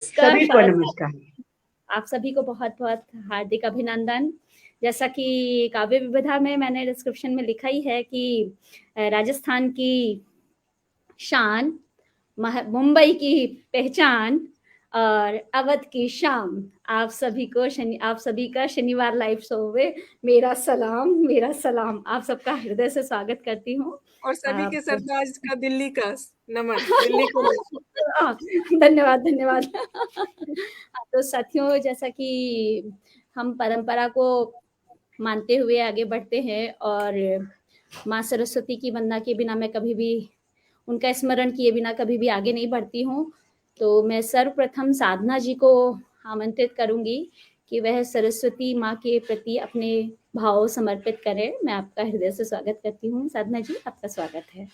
नमस्कार सभी को शारद नमस्कार। साहब, आप सभी को बहुत-बहुत हार्दिक अभिनंदन। जैसा कि काव्य विविधा में मैंने डिस्क्रिप्शन में लिखा ही है कि राजस्थान की शान, मुंबई की पहचान और अवध की शाम। आप सभी का शनिवार लाइव शो में मेरा सलाम आप सबका हृदय से स्वागत करती हूँ। और सभी के आप सरताज का दिल्ली का नमन, दिल्ली को धन्यवाद धन्यवाद। तो साथियों, जैसा कि हम परंपरा को मानते हुए आगे बढ़ते हैं और माँ सरस्वती की वंदना के बिना मैं कभी भी उनका स्मरण किए बिना कभी भी आगे नहीं बढ़ती हूँ। तो मैं सर्वप्रथम साधना जी को आमंत्रित करूंगी कि वह सरस्वती माँ के प्रति अपने भाव समर्पित करें। मैं आपका हृदय से स्वागत करती हूँ। साधना जी, आपका स्वागत है।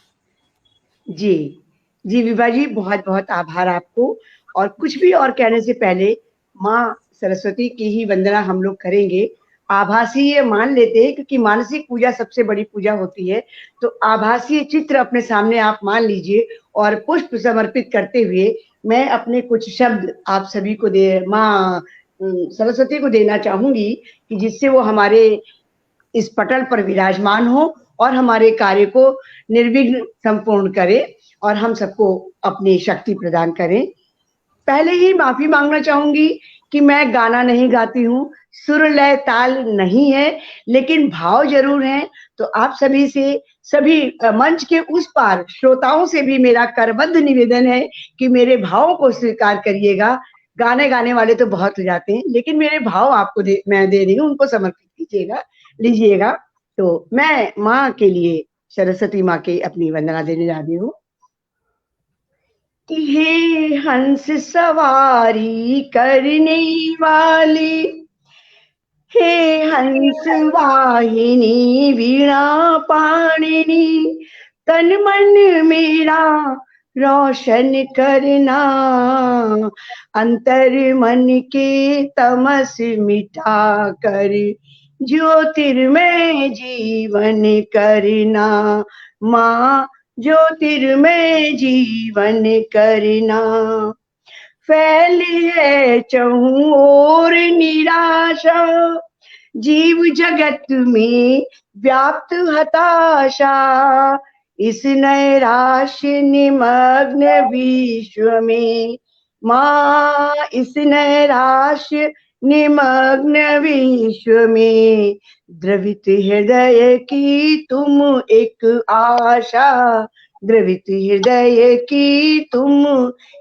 जी, जी विभा जी, बहुत-बहुत आभार आपको। और कुछ भी और कहने से पहले माँ सरस्वती की ही वंदना हम लोग करेंगे। आभासी ये मान लेते हैं क्योंकि मानसिक पूजा सबसे बड़ी पूजा होती है। तो आभासी चित्र अपने सामने आप मान लीजिए और पुष्प समर्पित करते हुए मैं अपने कुछ शब्द आप सभी को माँ सरस्वती को देना चाहूँगी कि जिससे वो हमारे इस पटल पर विराजमान हो और हमारे कार्य को निर्विघ्न संपूर्ण करे और हम सबको अपनी शक्ति प्रदान करें। पहले ही माफी मांगना चाहूंगी कि मैं गाना नहीं गाती हूँ, सुर लय ताल नहीं है, लेकिन भाव जरूर है। तो आप सभी से, सभी मंच के उस पार श्रोताओं से भी मेरा करबद्ध निवेदन है कि मेरे भावों को स्वीकार करिएगा। गाने गाने वाले तो बहुत हो जाते हैं, लेकिन मेरे भाव आपको मैं दे रही हूँ, उनको समर्पित कीजिएगा, लीजिएगा। तो मैं माँ के लिए, सरस्वती माँ के अपनी वंदना देने जा रही हूँ कि हे हंस सवारी करने वाली, हे हंस वाहिनी वीणा पाणिनी, तन मन मेरा रोशन करना, अंतर मन के तमस मिटा कर ज्योतिर्मय जीवन करना। माँ ज्योतिर्मय जीवन करना। फैली है चहु ओर निराशा, जीव जगत में व्याप्त हताशा, इस नैराश्य निमग्न विश्व में। माँ इस नैराश्य निमग्न विश्व में, द्रवित हृदय की तुम एक आशा, द्रवित हृदय की तुम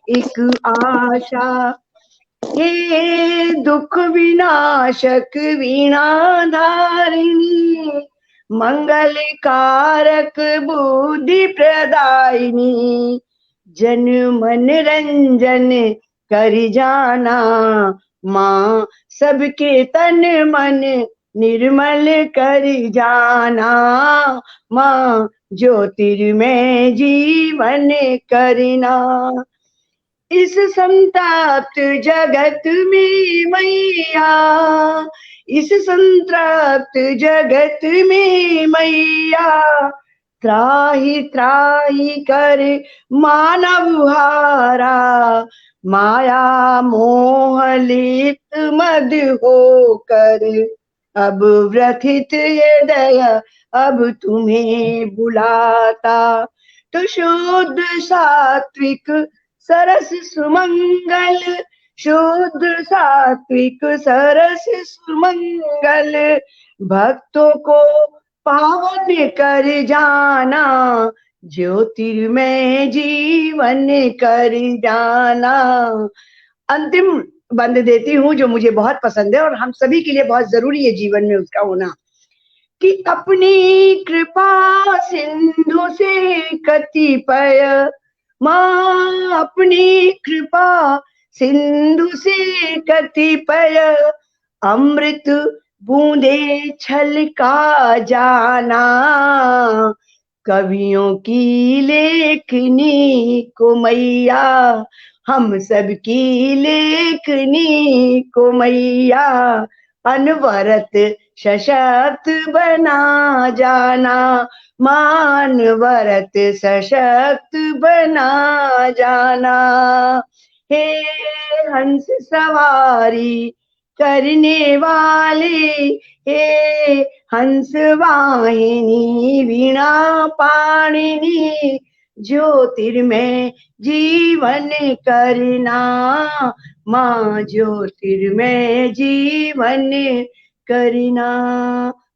एक आशा। हे दुख विनाशक वीणा धारिणी, मंगल कारक बुद्धि प्रदायिनी, जन मन रंजन कर जाना। माँ सबके तन मन निर्मल कर जाना। माँ ज्योतिर्मय जीवन करना। इस संताप्त जगत में मैया, इस संतप्त जगत में मैया, त्राहि त्राहि कर मानव हारा, माया मोह लिप्त मद होकर, अब व्यथित हृदय अब तुम्हें बुलाता। तो शुद्ध सात्विक सरस सुमंगल, शुद्ध सात्विक सरस सुमंगल, भक्तों को पावन कर जाना, ज्योतिर्मय जीवन कर जाना। अंतिम बंद देती हूँ जो मुझे बहुत पसंद है और हम सभी के लिए बहुत जरूरी है जीवन में उसका होना, कि अपनी कृपा सिंधु से कतिपय, माँ अपनी कृपा सिंधु से कतिपय, अमृत बूंदे छलका जाना, कवियों की लेखनी को मैया, हम सबकी लेखनी को मैया, अनवरत सशक्त बना जाना। मानवरत सशक्त बना जाना। हे हंस सवारी करने वाले, हे हंस वाहिनी वीणा पाणिनी, ज्योतिर्मय जीवन करना, माँ ज्योतिर्मय जीवन करना,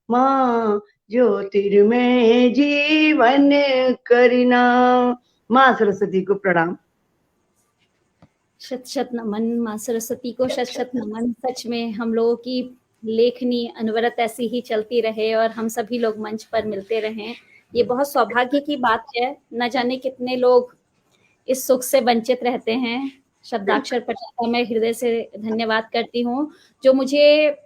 माँ ज्योतिर्मय जीवन करना। माँ सरस्वती को प्रणाम। शत शत नमन माँ सरस्वती को, शत शत नमन। सच में हम लोगों की लेखनी अनवरत ऐसी ही चलती रहे और हम सभी लोग मंच पर मिलते रहें, ये बहुत सौभाग्य की बात है। न जाने कितने लोग इस सुख से वंचित रहते हैं। शब्दाक्षर पटेल का मैं हृदय से धन्यवाद करती हूँ, जो मुझे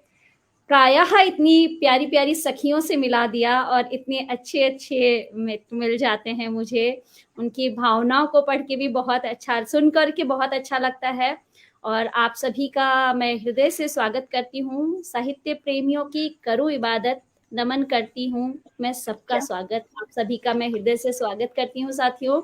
प्रायः इतनी प्यारी प्यारी सखियों से मिला दिया और इतने अच्छे अच्छे मित्र मिल जाते हैं मुझे। उनकी भावनाओं को पढ़ के भी बहुत अच्छा, सुन कर के बहुत अच्छा लगता है। और आप सभी का मैं हृदय से स्वागत करती हूँ। साहित्य प्रेमियों की करूँ इबादत, नमन करती हूँ मैं सबका स्वागत। आप सभी का मैं हृदय से स्वागत करती हूँ साथियों।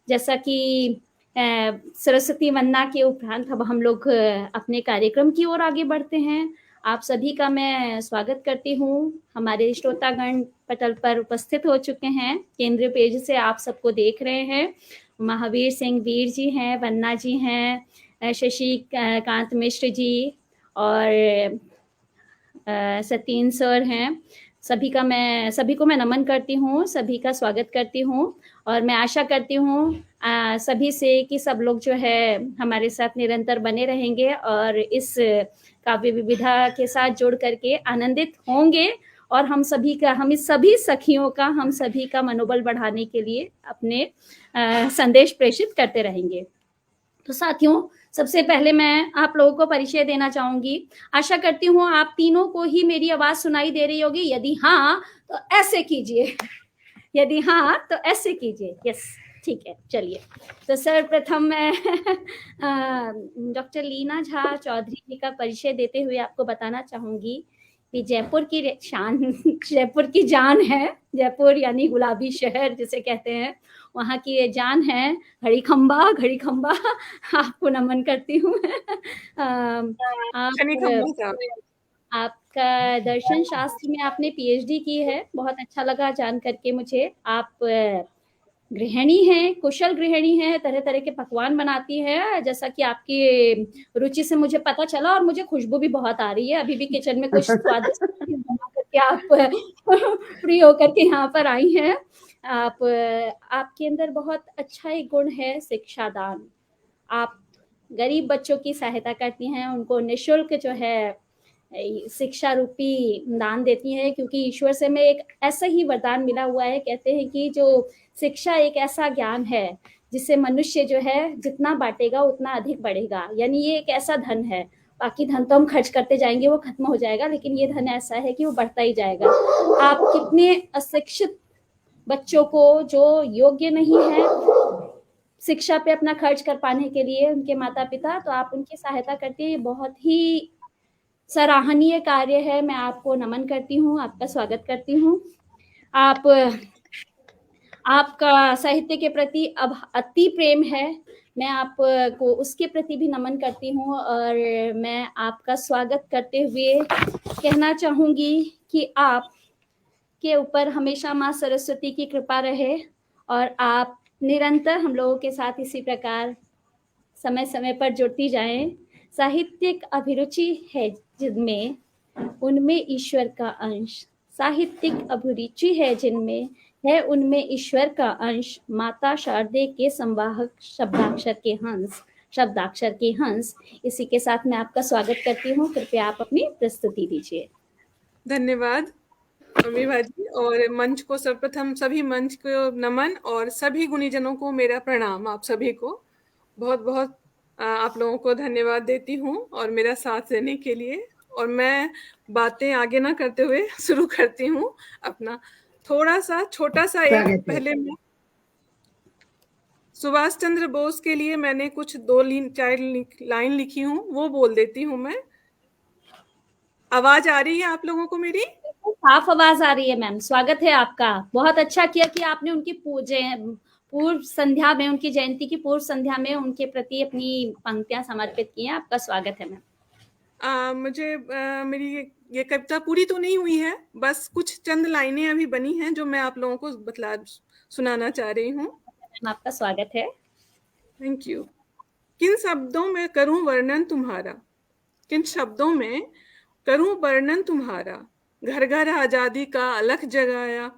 जैसा कि सरस्वती वंदना के उपरांत अब हम लोग अपने कार्यक्रम की ओर आगे बढ़ते हैं। आप सभी का मैं स्वागत करती हूँ। हमारे श्रोतागण पटल पर उपस्थित हो चुके हैं, केंद्रीय पेज से आप सबको देख रहे हैं। महावीर सिंह वीर जी हैं, वन्ना जी हैं, शशि कांत मिश्र जी और सतीन सर हैं। सभी को मैं नमन करती हूँ, सभी का स्वागत करती हूँ और मैं आशा करती हूँ सभी से कि सब लोग जो है हमारे साथ निरंतर बने रहेंगे और इस काव्य विविधा के साथ जुड़ करके आनंदित होंगे और हम इस सभी सखियों का, हम सभी का मनोबल बढ़ाने के लिए अपने संदेश प्रेषित करते रहेंगे। तो साथियों, सबसे पहले मैं आप लोगों को परिचय देना चाहूंगी। आशा करती हूँ आप तीनों को ही मेरी आवाज सुनाई दे रही होगी। यदि हाँ तो ऐसे कीजिए, यदि हाँ तो ऐसे कीजिए। यस, ठीक है, चलिए। तो सर्वप्रथम मैं डॉक्टर लीना झा चौधरी जी का परिचय देते हुए आपको बताना चाहूंगी कि जयपुर की शान, जयपुर की जान है। जयपुर यानी गुलाबी शहर जिसे कहते हैं, वहाँ की ये जान है। घड़ी खंबा आपको नमन करती हूँ। आपका दर्शन शास्त्र में आपने पीएचडी की है, बहुत अच्छा लगा जान करके मुझे। आप गृहिणी हैं, कुशल गृहिणी हैं, तरह तरह के पकवान बनाती है, जैसा कि आपकी रुचि से मुझे पता चला। और मुझे खुशबू भी बहुत आ रही है, अभी भी किचन में कुछ स्वादिष्ट बना करके आप फ्री होकर के यहाँ पर आई हैं। आपके अंदर बहुत अच्छा एक गुण है, शिक्षा दान। आप गरीब बच्चों की सहायता करती हैं, उनको निःशुल्क जो है शिक्षा रूपी दान देती हैं, क्योंकि ईश्वर से में एक ऐसा ही वरदान मिला हुआ है। कहते हैं कि जो शिक्षा एक ऐसा ज्ञान है जिसे मनुष्य जो है जितना बांटेगा उतना अधिक बढ़ेगा। यानी ये एक ऐसा धन है, बाकी धन तो हम खर्च करते जाएंगे, वो खत्म हो जाएगा, लेकिन ये धन ऐसा है कि वो बढ़ता ही जाएगा। आप कितने अशिक्षित बच्चों को, जो योग्य नहीं है शिक्षा पे अपना खर्च कर पाने के लिए, उनके माता पिता, तो आप उनकी सहायता करती है। ये बहुत ही सराहनीय कार्य है। मैं आपको नमन करती हूँ, आपका स्वागत करती हूँ। आपका साहित्य के प्रति अब अति प्रेम है, मैं आपको उसके प्रति भी नमन करती हूँ। और मैं आपका स्वागत करते हुए कहना चाहूँगी कि आप के ऊपर हमेशा माँ सरस्वती की कृपा रहे और आप निरंतर हम लोगों के साथ इसी प्रकार समय समय पर जुड़ती जाएं। साहित्यिक अभिरुचि है जिनमें, उनमें ईश्वर का अंश। साहित्यिक अभिरुचि है जिनमें है, उनमें ईश्वर का अंश। माता शारदे के संवाहक शब्दाक्षर के हंस। इसी के साथ मैं आपका स्वागत करती हूँ। कृपया आप अपनी प्रस्तुति दीजिए। धन्यवाद अम्मी भाजी। और मंच को सर्वप्रथम सभी मंच को नमन और सभी गुणीजनों को मेरा प्रणाम। आप सभी को बहुत बहुत आप लोगों को धन्यवाद देती हूँ और मेरा साथ देने के लिए। और मैं बातें आगे ना करते हुए शुरू करती हूँ अपना थोड़ा सा छोटा सा एक। पहले मैं सुभाष चंद्र बोस के लिए मैंने कुछ 2-4 लाइन लिखी हूँ, वो बोल देती हूँ मैं। आवाज आ रही है आप लोगों को मेरी? साफ आवाज आ रही है मैम, स्वागत है आपका। बहुत अच्छा किया कि आपने उनकी पूर्व संध्या में, उनकी जयंती की पूर्व संध्या में उनके प्रति अपनी पंक्तियां समर्पित की हैं। आपका स्वागत है मैम। मुझे मेरी ये कविता पूरी तो नहीं हुई है, बस कुछ चंद लाइनें अभी बनी हैं जो मैं आप लोगों को सुनाना चाह रही हूँ। आपका स्वागत है। Thank you. किन शब्दों में करूं वर्णन तुम्हारा, किन शब्दों में करूं वर्णन तुम्हारा, घर घर आजादी का अलख जगाया,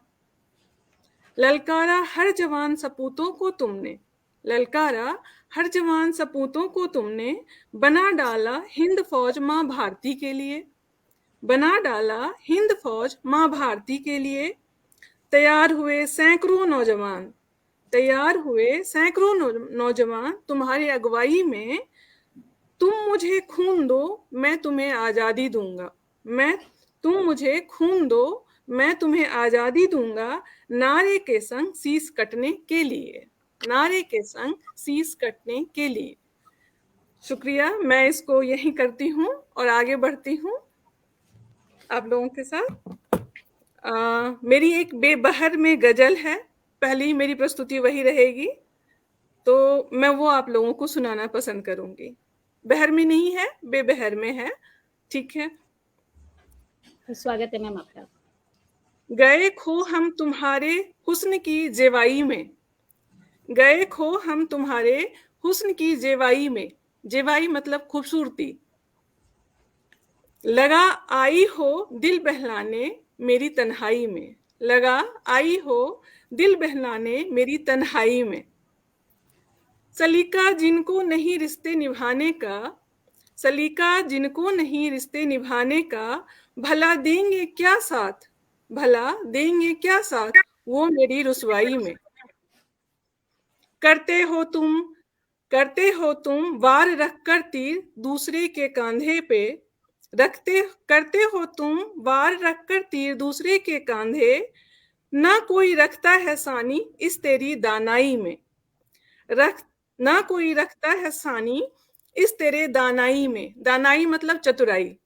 ललकारा हर जवान सपूतों को तुमने, ललकारा हर जवान सपूतों को तुमने, बना डाला हिंद फौज माँ भारती के लिए, बना डाला हिंद फौज माँ भारती के लिए, तैयार हुए सैकड़ों नौजवान, तैयार हुए सैकड़ों नौजवान तुम्हारी अगुवाई में, तुम मुझे खून दो मैं तुम्हें आजादी दूंगा, तुम मुझे खून दो मैं तुम्हें आजादी दूंगा, नारे के संग शीश कटने के लिए, नारे के संग शीश कटने के लिए। शुक्रिया, मैं इसको यही करती हूँ और आगे बढ़ती हूँ आप लोगों के साथ। मेरी एक बेबहर में गजल है, पहली मेरी प्रस्तुति वही रहेगी, तो मैं वो आप लोगों को सुनाना पसंद करूंगी। बहर में नहीं है, बेबहर में है, ठीक है। स्वागत है मैम आपका। गए खो हम तुम्हारे हुस्न की जेवाई में, गए खो हम तुम्हारे हुस्न की जेवाई में, जेवाई मतलब खूबसूरती, लगा आई हो दिल बहलाने मेरी तन्हाई में, लगा आई हो दिल बहलाने मेरी तन्हाई में, सलीका जिनको नहीं रिश्ते निभाने का, सलीका जिनको नहीं रिश्ते निभाने का, भला देंगे क्या साथ, भला देंगे क्या साथ वो मेरी रुसवाई में, करते हो तुम वार रखकर तीर दूसरे के कांधे पे, करते हो तुम वार रखकर तीर दूसरे के कांधे, ना कोई रखता है सानी इस तेरी दानाई में, ना कोई रखता है सानी इस तेरे दानाई में, दानाई मतलब चतुराई,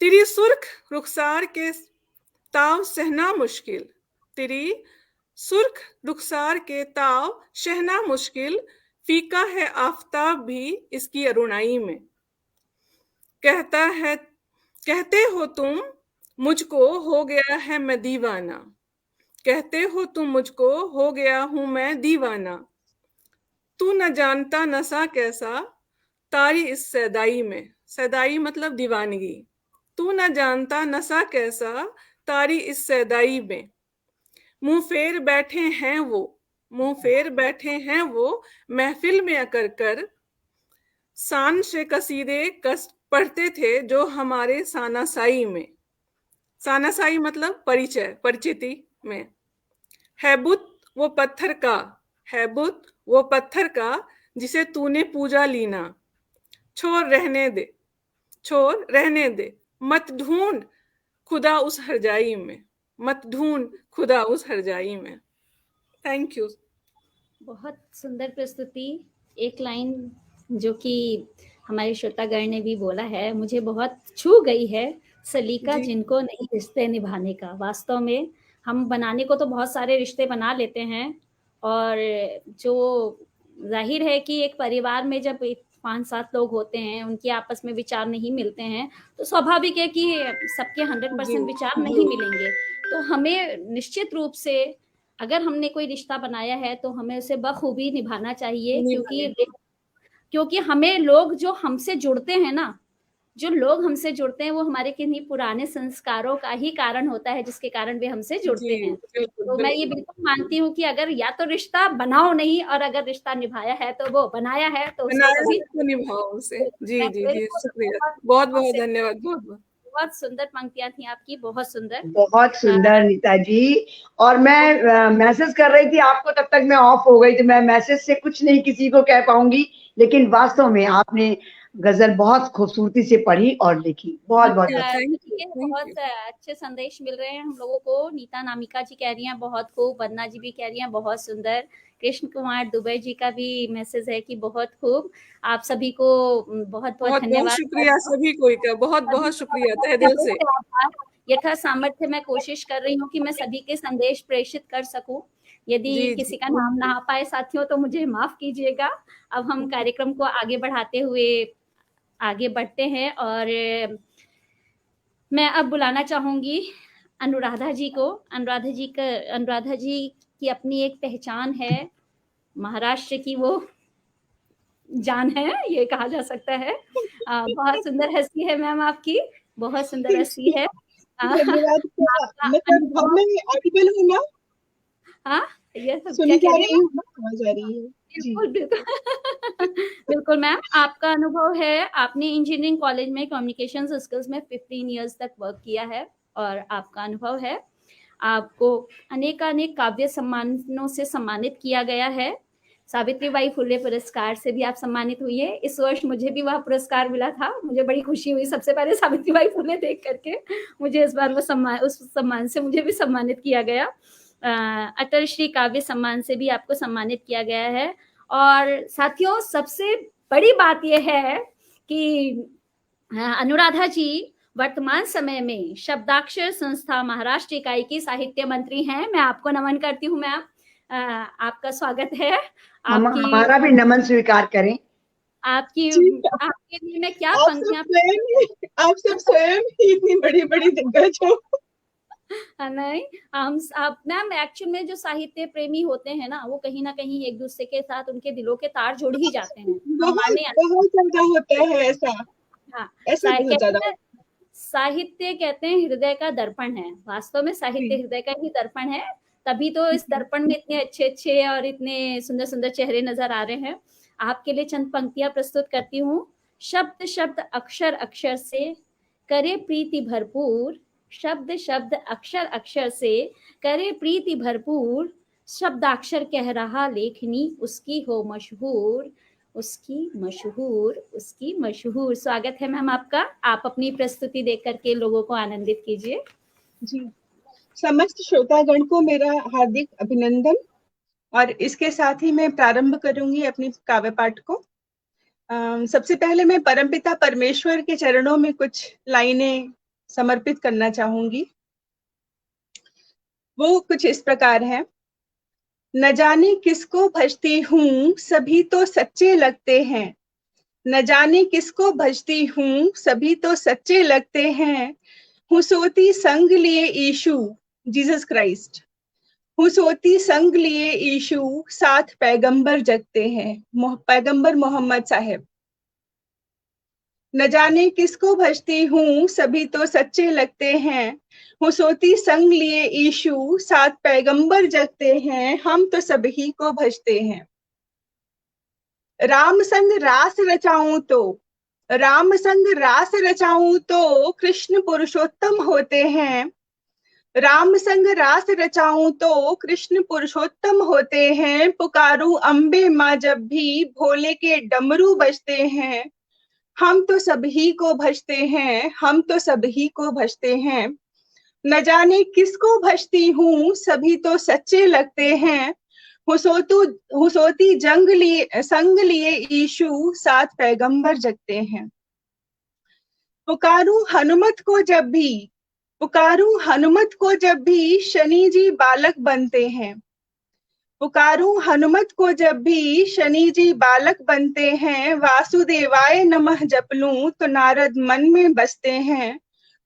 तेरी सुर्ख रुखसार के ताव सहना मुश्किल, तेरी सुर्ख रुखसार के ताव सहना मुश्किल, फीका है आफताब भी इसकी अरुणाई में, कहते हो तुम मुझको हो गया है मैं दीवाना, कहते हो तुम मुझको हो गया हूं मैं दीवाना, तू न जानता नशा कैसा तारी इस सैदाई में, सैदाई मतलब दीवानगी, तू न जानता नशा कैसा तारी इस सैदाई में, मुंह फेर बैठे हैं वो, मुंह फेर बैठे हैं वो महफिल में अकर कर, शान से कसीदे पढ़ते थे जो हमारे सानासाई में, सानासाई मतलब परिचय, परिचिति में, है बुत वो पत्थर का, है बुत वो पत्थर का जिसे तूने पूजा लीना, छोड़ रहने दे, छोड़ रहने दे, मत ढूंढ खुदा उस हरजाई में, मत ढूंढ खुदा उस हरजाई में। Thank you. बहुत सुंदर प्रस्तुति। एक लाइन जो कि हमारे श्रोतागण ने भी बोला है, मुझे बहुत छू गई है, सलीका जिनको नहीं रिश्ते निभाने का। वास्तव में हम बनाने को तो बहुत सारे रिश्ते बना लेते हैं, और जो जाहिर है कि एक परिवार में जब 5-7 लोग होते हैं, उनके आपस में विचार नहीं मिलते हैं, तो स्वाभाविक है कि सबके 100% विचार नहीं मिलेंगे। तो हमें निश्चित रूप से अगर हमने कोई रिश्ता बनाया है तो हमें उसे बखूबी निभाना चाहिए, क्योंकि हमें लोग जो हमसे जुड़ते हैं ना, जो लोग हमसे जुड़ते हैं वो हमारे किन्हीं पुराने संस्कारों का ही कारण होता है, जिसके कारण वे हमसे जुड़ते हैं। तो मैं ये बिल्कुल मानती हूँ कि अगर या तो रिश्ता बनाओ नहीं, और अगर रिश्ता निभाया है तो वो बनाया है तो निभाओ उसे। जी जी जी, शुक्रिया, बहुत बहुत धन्यवाद। बहुत सुंदर पंक्तियां थी आपकी, बहुत सुंदर, बहुत सुंदर नीता जी। और मैं मैसेज कर रही थी आपको, तब तक मैं ऑफ हो गई, तो मैं मैसेज से कुछ नहीं किसी को कह पाऊंगी, लेकिन वास्तव में आपने गजल बहुत खूबसूरती से पढ़ी और लिखी। बहुत बहुत बहुत अच्छे संदेश मिल रहे हैं हम लोगों को। नीता नामिका जी कह रही हैं बहुत खूब, वंदना जी भी कह रही हैं बहुत सुंदर, कृष्ण कुमार दुबे जी का भी मैसेज है कि बहुत खूब। आप सभी को बहुत बहुत धन्यवाद, शुक्रिया सभी को, बहुत बहुत शुक्रिया तहे दिल से। यथा सामर्थ्य मैं कोशिश कर रही हूँ कि मैं सभी के संदेश प्रेषित कर सकूं, यदि जी, किसी जी। का नाम ना आ पाए साथियों तो मुझे माफ़ कीजिएगा। अब हम कार्यक्रम को आगे बढ़ाते हुए आगे बढ़ते हैं और मैं अब बुलाना चाहूँगी अनुराधा जी को। अनुराधा जी की अपनी एक पहचान है, महाराष्ट्र की वो जान है, ये कहा जा सकता है। बहुत सुंदर हँसी है मैम आपकी, बहुत सुंदर हँसी है। धन्यवाद। क्या आपका मतलब अब अनुभव मैं ऑडिबल हूँ ना? हाँ, ये सब क्या सुनी कह जा रही हैं रही मैम? हूँ ना? आवाज आ रही है जी। बिल्कुल, बिल्कुल। बिल्कुल मैम, आपका अनुभव है, आपने इंजीनियरिंग कॉलेज में कम्युनिकेशंस स्किल्स में 15 इयर्स तक वर्क किया है और आपका अनुभव है। आपको अनेकानेक काव्य सम्मानों से सम्मानित किया गया है। सावित्रीबाई फुले पुरस्कार से भी आप सम्मानित हुई है। इस वर्ष मुझे भी वह पुरस्कार मिला था, मुझे बड़ी खुशी हुई सबसे पहले सावित्रीबाई फुले देख करके। मुझे इस बार वो उस सम्मान से मुझे भी सम्मानित किया गया। अटल श्री काव्य सम्मान से भी आपको सम्मानित किया गया है। और साथियों, सबसे बड़ी बात यह है कि अनुराधा जी वर्तमान समय में शब्दाक्षर संस्था महाराष्ट्र इकाई की साहित्य मंत्री हैं। मैं आपको नमन करती हूँ मैम, आपका स्वागत है। हमारा भी नमन स्वीकार करें। आपकी जी, आपके लिए मैं क्या आप पंक्तियां आप सब स्वयं ही इतनी बड़ी बड़ी दिग्गज हो। नहीं, आप मैम एक्चुअल में जो साहित्य प्रेमी होते हैं ना, वो कहीं ना कहीं एक दूसरे के साथ उनके दिलों के तार जुड़ ही जाते हैं। बहुत बहुत ज्यादा होता है ऐसा। हाँ, ऐसा बहुत ज्यादा। साहित्य कहते हैं हृदय का दर्पण है। वास्तव में साहित्य हृदय का ही दर्पण है, तभी तो इस दर्पण में इतने अच्छे अच्छे और इतने सुंदर सुंदर चेहरे नजर आ रहे हैं। आपके लिए चंद पंक्तियां प्रस्तुत करती हूँ। शब्द शब्द अक्षर अक्षर से करे प्रीति भरपूर, शब्द शब्द अक्षर अक्षर से करे प्रीति भरपूर, शब्दाक्षर कह रहा लेखनी उसकी हो मशहूर, उसकी मशहूर, उसकी मशहूर। स्वागत है मैम आपका। आप अपनी प्रस्तुति देख करके लोगों को आनंदित कीजिए। जी, समस्त श्रोतागण को मेरा हार्दिक अभिनंदन। और इसके साथ ही मैं प्रारंभ करूंगी अपनी काव्य पाठ को। सबसे पहले मैं परमपिता परमेश्वर के चरणों में कुछ लाइनें समर्पित करना चाहूंगी। वो कुछ इस प्रकार है। न जाने किसको भजती हूँ सभी तो सच्चे लगते हैं, न जाने किसको भजती हूँ सभी तो सच्चे लगते हैं, हूँ सोती संग लिए ईशु जीसस क्राइस्ट, हूँ सोती संग लिए ईशु साथ पैगंबर जगते हैं, पैगंबर मोहम्मद साहब। न जाने किसको भजती हूँ सभी तो सच्चे लगते हैं, हूँ सोती संग लिए ईशु साथ पैगंबर जगते हैं, हम तो सभी को भजते हैं। राम संग रास रचाऊं तो, राम संग रास रचाऊं तो कृष्ण पुरुषोत्तम होते हैं, राम संग रास रचाऊं तो कृष्ण पुरुषोत्तम होते हैं, पुकारूं अम्बे माँ जब भी भोले के डमरू बजते हैं, हम तो सभी को भजते हैं, हम तो सभी को भजते हैं। न जाने किसको भजती हूँ सभी तो सच्चे लगते हैं, हुसोती जंग लिए संग लिए ईशु साथ पैगंबर जगते हैं। पुकारूं हनुमत को जब भी, पुकारूं हनुमत को जब भी शनि जी बालक बनते हैं, पुकारूं हनुमत को जब भी शनि जी बालक बनते हैं, वासुदेवाय नमः जप लूं तो नारद मन में बसते हैं,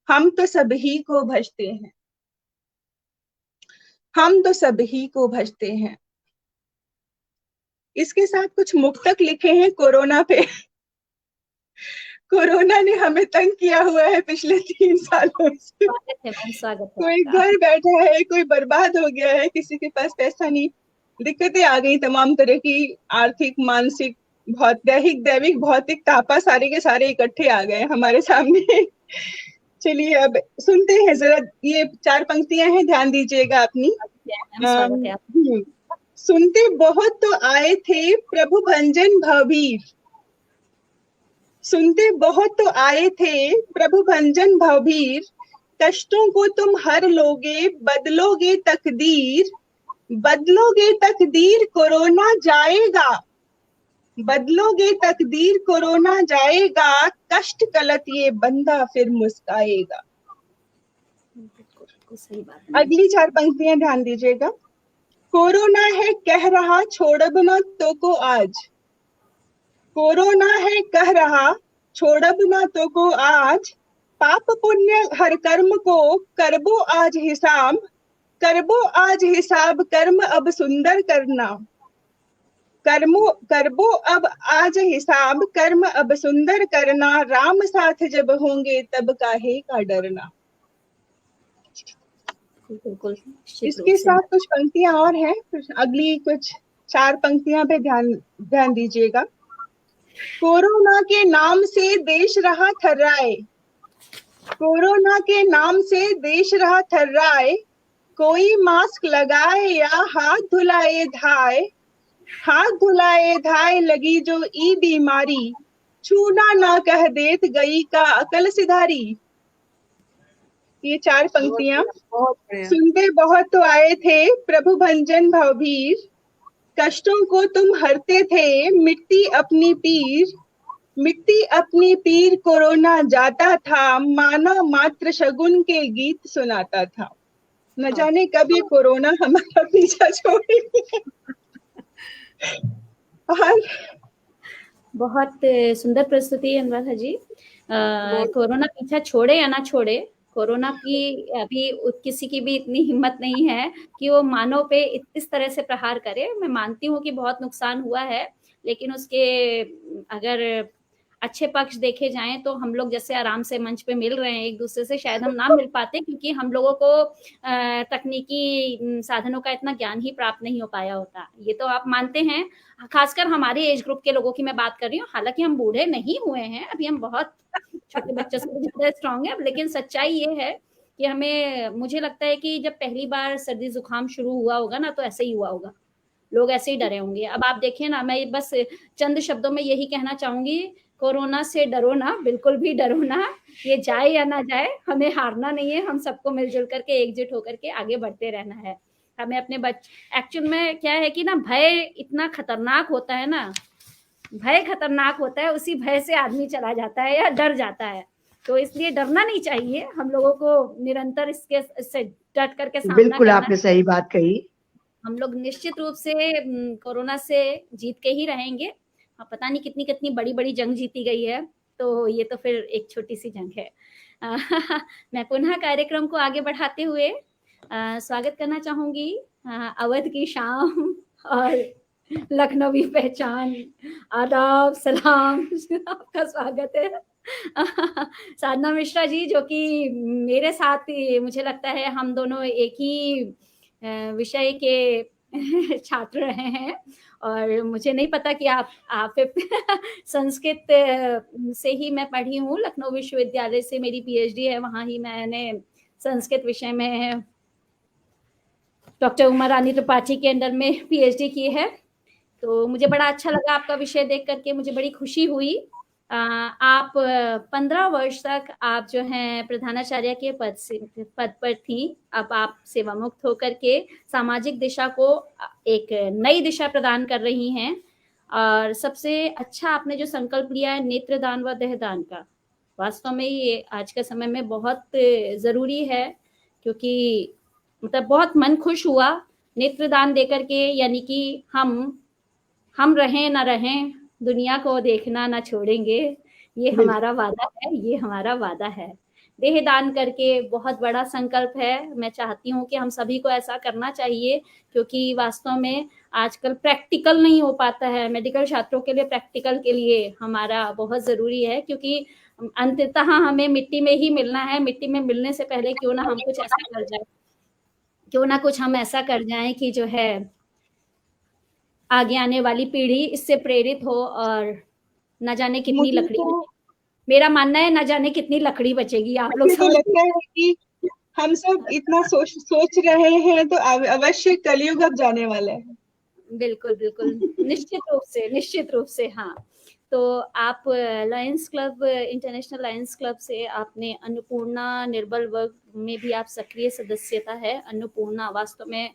हम तो सभी को भजते हैं, हम तो सभी को भजते हैं। इसके साथ कुछ मुक्तक लिखे हैं कोरोना पे। कोरोना ने हमें तंग किया हुआ है पिछले 3 सालों से। स्वागत है मैम, स्वागत है कोई आपका। घर बैठा है, कोई बर्बाद हो गया है, किसी के पास पैसा नहीं, दिक्कतें आ गई तमाम तरह की, आर्थिक, मानसिक, बहुत दैविक भौतिक तापा सारे के सारे इकट्ठे आ गए हमारे सामने। चलिए अब सुनते हैं जरा, ये 4 पंक्तियां हैं, ध्यान दीजिएगा अपनी। स्वागत है आपका। सुनते बहुत तो आए थे प्रभु भंजन भवभीर, सुनते बहुत तो आए थे प्रभु भंजन भवभीर, कष्टों को तुम हर लोगे बदलोगे तकदीर, बदलोगे तकदीर कोरोना जाएगा, बदलोगे तकदीर कोरोना जाएगा, कष्ट कलत ये बंदा फिर मुस्काएगा। सही बात है। अगली 4 पंक्तियां ध्यान दीजिएगा। कोरोना है कह रहा छोड़ब ना तो को आज, कोरोना है कह रहा छोड़ब ना तो को आज, पाप पुण्य हर कर्म को करबो आज हिसाब, करबो आज हिसाब कर्म अब सुंदर करना, करबो अब आज हिसाब कर्म अब सुंदर करना, राम साथ जब होंगे तब काहे का डरना। बिल्कुल इसके साथ कुछ पंक्तियां और हैं, अगली कुछ 4 पंक्तियां पे ध्यान दीजिएगा। कोरोना के नाम से देश रहा थर्राए, कोरोना के नाम से देश रहा थर्राए, कोई मास्क लगाए या हाथ धुलाए धाए, हाथ धुलाए धाए लगी जो ई बीमारी, छूना ना कह देत गई का अकल सिधारी। ये 4 पंक्तियां। सुनते बहुत तो आए थे प्रभु भंजन भवभीर, कष्टों को तुम हरते थे मिट्टी अपनी पीर, मिट्टी अपनी पीर कोरोना जाता था, माना मात्र शगुन के गीत सुनाता था। न जाने कब ये कोरोना हमारा पीछा छोड़ेगी। और बहुत सुंदर प्रस्तुति अनुराधा जी। कोरोना पीछा छोड़े या ना छोड़े, कोरोना की अभी किसी की भी इतनी हिम्मत नहीं है कि वो मानव पे इस तरह से प्रहार करे। मैं मानती हूँ कि बहुत नुकसान हुआ है, लेकिन उसके अगर अच्छे पक्ष देखे जाएं तो हम लोग जैसे आराम से मंच पे मिल रहे हैं एक दूसरे से, शायद हम ना मिल पाते क्योंकि हम लोगों को तकनीकी साधनों का इतना ज्ञान ही प्राप्त नहीं हो पाया होता। ये तो आप मानते हैं, खासकर हमारे एज ग्रुप के लोगों की मैं बात कर रही हूँ। हालांकि हम बूढ़े नहीं हुए हैं अभी, हम बहुत छोटे बच्चों से भी ज्यादा स्ट्रांग है, लेकिन सच्चाई ये है कि हमें, मुझे लगता है कि जब पहली बार सर्दी जुकाम शुरू हुआ होगा ना तो ऐसे ही हुआ होगा, लोग ऐसे ही डरे होंगे। अब आप देखिए ना, मैं बस चंद शब्दों में यही कहना चाहूंगी, कोरोना से डरो ना, बिल्कुल भी डरो ना, ये जाए या ना जाए, हमें हारना नहीं है, हम सबको मिलजुल करके एकजुट होकर के आगे बढ़ते रहना है। हमें अपने एक्चुअल में क्या है कि ना, भय इतना खतरनाक होता है ना, भय खतरनाक होता है, उसी भय से आदमी चला जाता है या डर जाता है। तो इसलिए डरना नहीं चाहिए, हम लोगों को निरंतर इससे डट करके सामना करना। बिल्कुल आपने सही बात कही। हम लोग निश्चित रूप से कोरोना से जीत के ही रहेंगे। पता नहीं कितनी कितनी बड़ी बड़ी जंग जीती गई है, तो ये तो फिर एक छोटी सी जंग है। मैं पुनः कार्यक्रम को आगे बढ़ाते हुए स्वागत करना चाहूंगी अवध की शाम और लखनवी पहचान, आदाब सलाम, आपका स्वागत है साधना मिश्रा जी, जो कि मेरे साथ मुझे लगता है हम दोनों एक ही विषय के छात्र रहे हैं, और मुझे नहीं पता कि आप संस्कृत से ही मैं पढ़ी हूँ, लखनऊ विश्वविद्यालय से मेरी पीएचडी है, वहाँ ही मैंने संस्कृत विषय में डॉक्टर उमा रानी त्रिपाठी के अंडर में पीएचडी की है। तो मुझे बड़ा अच्छा लगा आपका विषय देख करके, मुझे बड़ी खुशी हुई। आप 15 वर्ष तक आप जो हैं प्रधानाचार्य के पद पर थी, अब आप सेवा मुक्त होकर के सामाजिक दिशा को एक नई दिशा प्रदान कर रही हैं। और सबसे अच्छा आपने जो संकल्प लिया है नेत्रदान व देहदान का, वास्तव में ये आज के समय में बहुत जरूरी है, क्योंकि मतलब बहुत मन खुश हुआ नेत्रदान देकर के, यानी कि हम रहें ना रहें, दुनिया को देखना ना छोड़ेंगे, ये हमारा वादा है, ये हमारा वादा है। देहदान करके बहुत बड़ा संकल्प है। मैं चाहती हूँ कि हम सभी को ऐसा करना चाहिए, क्योंकि वास्तव में आजकल प्रैक्टिकल नहीं हो पाता है। मेडिकल छात्रों के लिए प्रैक्टिकल के लिए हमारा बहुत जरूरी है, क्योंकि अंततः हमें मिट्टी में ही मिलना है। मिट्टी में मिलने से पहले क्यों ना हम कुछ ऐसा कर जाए, क्यों ना कुछ हम ऐसा कर जाएं कि जो है आगे आने वाली पीढ़ी इससे प्रेरित हो, और न जाने कितनी लकड़ी, मेरा मानना है न जाने कितनी लकड़ी बचेगी। आप लोग तो लगता है कि हम सब इतना सोच रहे हैं तो अवश्य कलयुग अब जाने वाला है। बिल्कुल बिल्कुल, निश्चित रूप से हाँ। तो आप Lions club, international Lions club से आपने अन्नपूर्णा निर्बल वर्ग में भी आप सक्रिय सदस्यता है। अन्नपूर्णा वास्तव में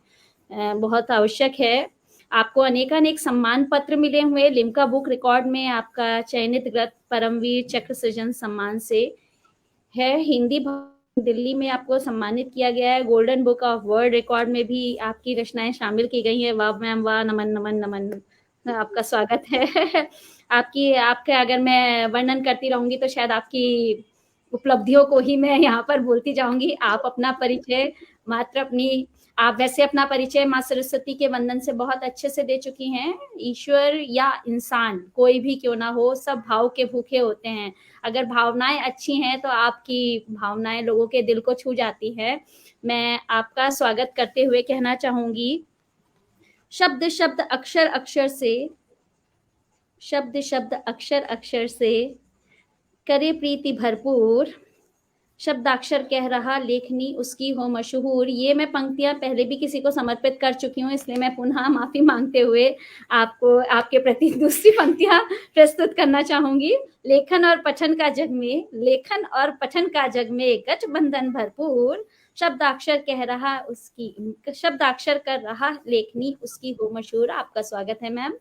बहुत आवश्यक है। आपको अनेकानेक सम्मान पत्र मिले हुए, लिम्का बुक रिकॉर्ड में आपका चयनित ग्रंथ परमवीर चक्र सृजन सम्मान से है। हिंदी दिल्ली में आपको सम्मानित किया गया है। Golden book of world record में भी आपकी रचनाएं शामिल की गई हैं। वाह मैम वाह, नमन नमन नमन, आपका स्वागत है। आपके अगर मैं वर्णन करती रहूंगी तो शायद आपकी उपलब्धियों को ही मैं यहाँ पर बोलती जाऊंगी। आप अपना परिचय आप वैसे अपना परिचय माँ सरस्वती के वंदन से बहुत अच्छे से दे चुकी हैं। ईश्वर या इंसान कोई भी क्यों ना हो, सब भाव के भूखे होते हैं। अगर भावनाएं अच्छी हैं तो आपकी भावनाएं लोगों के दिल को छू जाती है। मैं आपका स्वागत करते हुए कहना चाहूंगी, शब्द शब्द अक्षर अक्षर से करे प्रीति भरपूर, शब्दाक्षर कह रहा लेखनी उसकी हो मशहूर। ये मैं पंक्तियां पहले भी किसी को समर्पित कर चुकी हूँ, इसलिए मैं पुनः माफी मांगते हुए आपको आपके प्रति दूसरी पंक्तियां प्रस्तुत करना चाहूंगी। लेखन और पठन का जग में गठबंधन भरपूर, शब्दाक्षर कर रहा लेखनी उसकी हो मशहूर। आपका स्वागत है मैम।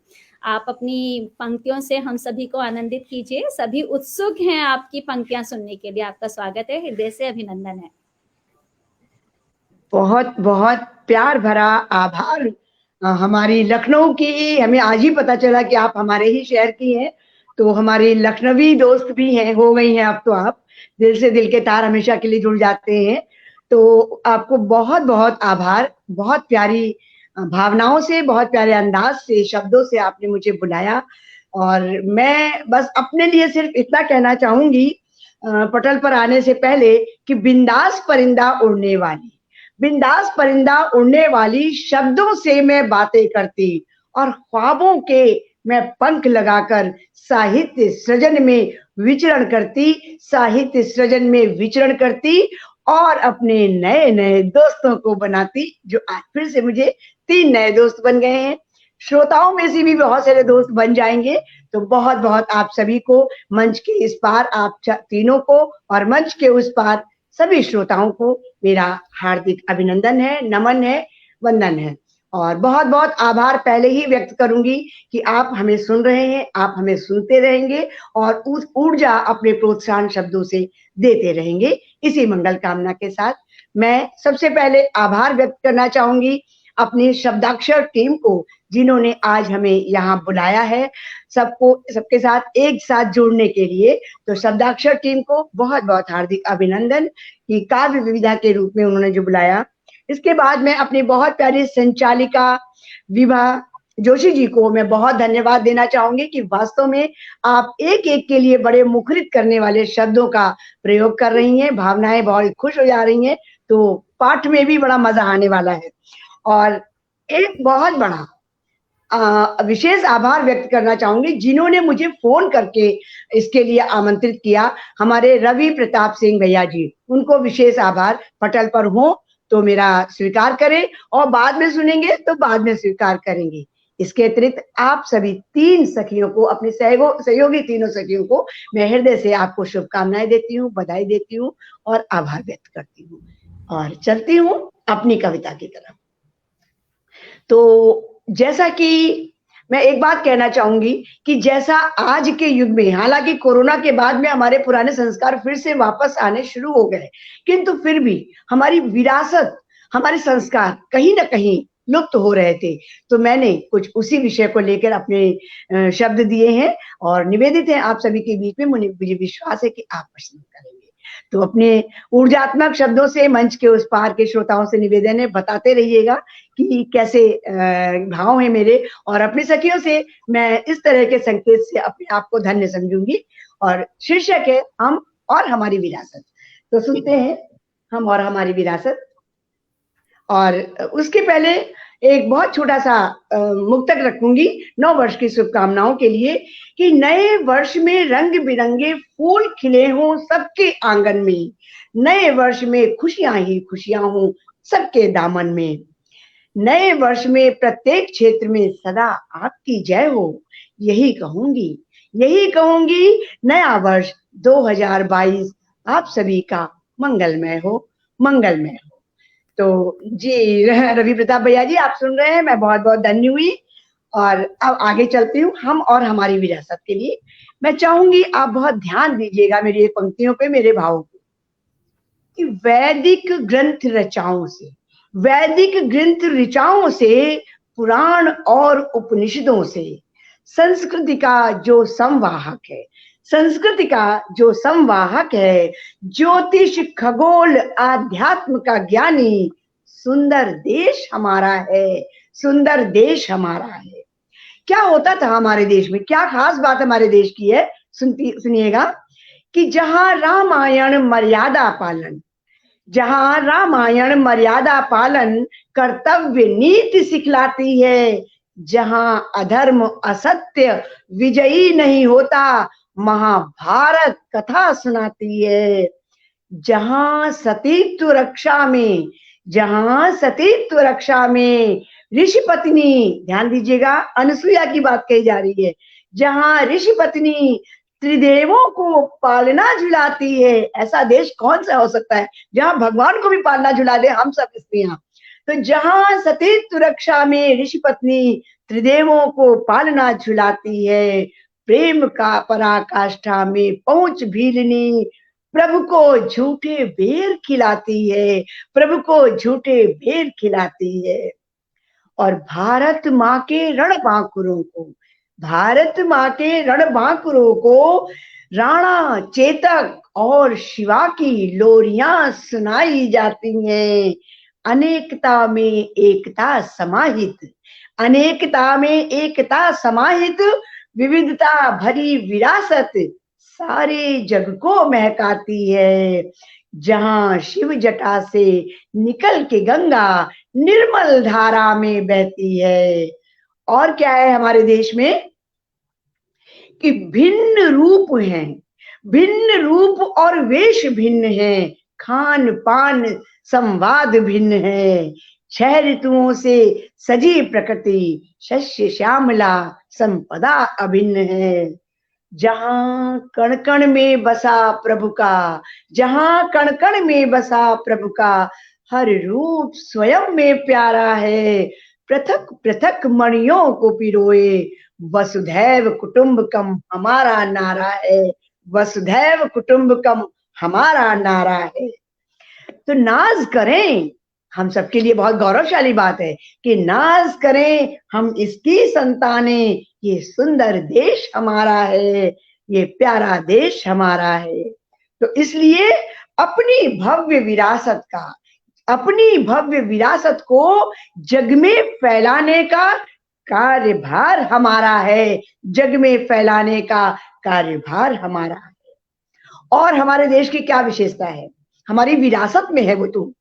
आप अपनी पंक्तियों से हम सभी को आनंदित कीजिए। सभी उत्सुक हैं आपकी पंक्तियां सुनने के लिए। आपका स्वागत है, हृदय से अभिनंदन है। बहुत बहुत प्यार भरा आभार। हमारी लखनऊ की, हमें आज ही पता चला कि आप हमारे ही शहर की हैं, तो हमारी लखनवी दोस्त भी हैं, हो गई हैं अब तो। आप दिल से दिल के तार हमेशा के लिए जुड़ जाते हैं। तो आपको बहुत बहुत आभार। बहुत प्यारी भावनाओं से, बहुत प्यारे अंदाज से, शब्दों से आपने मुझे बुलाया। और मैं बस अपने लिए सिर्फ इतना कहना चाहूंगी पटल पर आने से पहले कि बिंदास परिंदा उड़ने वाली शब्दों से मैं बातें करती और ख्वाबों के मैं पंख लगाकर साहित्य सृजन में विचरण करती और अपने नए नए दोस्तों को बनाती, जो आज फिर से मुझे 3 नए दोस्त बन गए हैं। श्रोताओं में से भी बहुत सारे दोस्त बन जाएंगे। तो बहुत बहुत आप सभी को, मंच के इस पार आप तीनों को और मंच के उस पार सभी श्रोताओं को मेरा हार्दिक अभिनंदन है, नमन है, वंदन है। और बहुत बहुत आभार पहले ही व्यक्त करूंगी कि आप हमें सुन रहे हैं, आप हमें सुनते रहेंगे और उस ऊर्जा अपने प्रोत्साहन शब्दों से देते रहेंगे। इसी मंगल कामना के साथ मैं सबसे पहले आभार व्यक्त करना चाहूंगी अपनी शब्दाक्षर टीम को, जिन्होंने आज हमें यहाँ बुलाया है सबके साथ एक साथ जोड़ने के लिए। तो शब्दाक्षर टीम को बहुत बहुत हार्दिक अभिनंदन कि काव्य विविधा के रूप में उन्होंने जो बुलाया। इसके बाद मैं अपनी बहुत प्यारी संचालिका विभा जोशी जी को मैं बहुत धन्यवाद देना चाहूंगी कि वास्तव में आप एक एक के लिए बड़े मुखरित करने वाले शब्दों का प्रयोग कर रही हैं। भावनाएं बहुत खुश हो जा रही हैं, तो पाठ में भी बड़ा मजा आने वाला है। और एक बहुत बड़ा विशेष आभार व्यक्त करना चाहूंगी जिन्होंने मुझे फोन करके इसके लिए आमंत्रित किया, हमारे रवि प्रताप सिंह भैया जी। उनको विशेष आभार। पटल पर हो तो मेरा स्वीकार करें और बाद में सुनेंगे तो बाद में स्वीकार करेंगे। इसके अतिरिक्त आप सभी 3 सखियों को, अपनी सहयोगी तीनों सखियों को मैं हृदय से आपको शुभकामनाएं देती हूँ, बधाई देती हूँ और आभार व्यक्त करती हूँ। और चलती हूँ अपनी कविता की तरफ। तो जैसा कि मैं एक बात कहना चाहूंगी कि जैसा आज के युग में, हालांकि कोरोना के बाद में हमारे पुराने संस्कार फिर से वापस आने शुरू हो गए, किंतु फिर भी हमारी विरासत, हमारे संस्कार कहीं ना कहीं लुप्त हो रहे थे। तो मैंने कुछ उसी विषय को लेकर अपने शब्द दिए हैं और निवेदित हैं आप सभी के बीच में। मुझे विश्वास है कि आप पसंद करेंगे। तो अपने ऊर्जात्मक शब्दों से मंच के उस पार के श्रोताओं से निवेदन है, बताते रहिएगा कि कैसे भाव है मेरे। और अपनी सखियों से मैं इस तरह के संकेत से अपने आप को धन्य समझूंगी। और शीर्षक है हम और हमारी विरासत। तो सुनते हैं हम और हमारी विरासत। और उसके पहले एक बहुत छोटा सा मुक्तक रखूंगी 9 वर्ष की शुभकामनाओं के लिए कि नए वर्ष में रंग बिरंगे फूल खिले हों सबके आंगन में, नए वर्ष में खुशियां ही खुशियां हों सबके दामन में, नए वर्ष में प्रत्येक क्षेत्र में सदा आपकी जय हो। यही कहूंगी नया वर्ष 2022 आप सभी का मंगलमय हो। तो जी रवि प्रताप भैया जी, आप सुन रहे हैं, मैं बहुत बहुत धन्य हुई। और अब आगे चलती हूँ हम और हमारी विरासत के लिए। मैं चाहूंगी आप बहुत ध्यान दीजिएगा मेरी ये पंक्तियों पे, मेरे भावों पे। कि वैदिक ग्रंथ ऋचाओं से, वैदिक ग्रंथ ऋचाओं से, पुराण और उपनिषदों से संस्कृति का जो संवाहक है, संस्कृति का जो संवाहक है, ज्योतिष खगोल आध्यात्म का ज्ञानी, सुंदर देश हमारा है, सुंदर देश हमारा है। क्या होता था हमारे देश में, क्या खास बात हमारे देश की है, सुनिएगा कि जहां रामायण मर्यादा पालन, जहां रामायण मर्यादा पालन कर्तव्य नीति सिखलाती है, जहां अधर्म असत्य विजयी नहीं होता, महाभारत कथा सुनाती है। जहां सतीत्व रक्षा में, जहां सतीत्व रक्षा में ऋषि पत्नी, ध्यान दीजिएगा अनुसुईया की बात कही जा रही है, जहां ऋषि पत्नी त्रिदेवों को पालना झुलाती है, ऐसा देश कौन सा हो सकता है जहां भगवान को भी पालना झुला दे हम सब स्त्रियां। तो जहां सतीत्व रक्षा में ऋषि पत्नी त्रिदेवों को पालना झुलाती है, प्रेम का पराकाष्ठा में पहुंच भीलनी प्रभु को झूठे बेर खिलाती है, प्रभु को झूठे बेर खिलाती है। और भारत माँ के रणबांकुरों को, भारत माँ के रणबांकुरों को राणा चेतक और शिवा की लोरियां सुनाई जाती हैं। अनेकता में एकता समाहित, अनेकता में एकता समाहित, विविधता भरी विरासत सारे जग को महकाती है। जहां शिव जटा से निकल के गंगा निर्मल धारा में बहती है। और क्या है हमारे देश में कि भिन्न रूप हैं, भिन्न रूप और वेश भिन्न है, खान पान संवाद भिन्न है। 6 ऋतुओं से सजी प्रकृति शस्य श्यामला संपदा अभिन्न है। जहां कण कण में बसा प्रभु का, जहां कण कण में बसा प्रभु का हर रूप स्वयं में प्यारा है। पृथक पृथक मणियों को पिरोए वसुधैव कुटुंबकम हमारा नारा है, वसुधैव कुटुंबकम हमारा नारा है। तो नाज करें, हम सबके लिए बहुत गौरवशाली बात है कि नाज करें हम इसकी संतानें, ये सुंदर देश हमारा है, ये प्यारा देश हमारा है। तो इसलिए अपनी भव्य विरासत का, अपनी भव्य विरासत को जग में फैलाने का कार्यभार हमारा है, जग में फैलाने का कार्यभार हमारा है। और हमारे देश की क्या विशेषता है, हमारी विरासत में है वो तो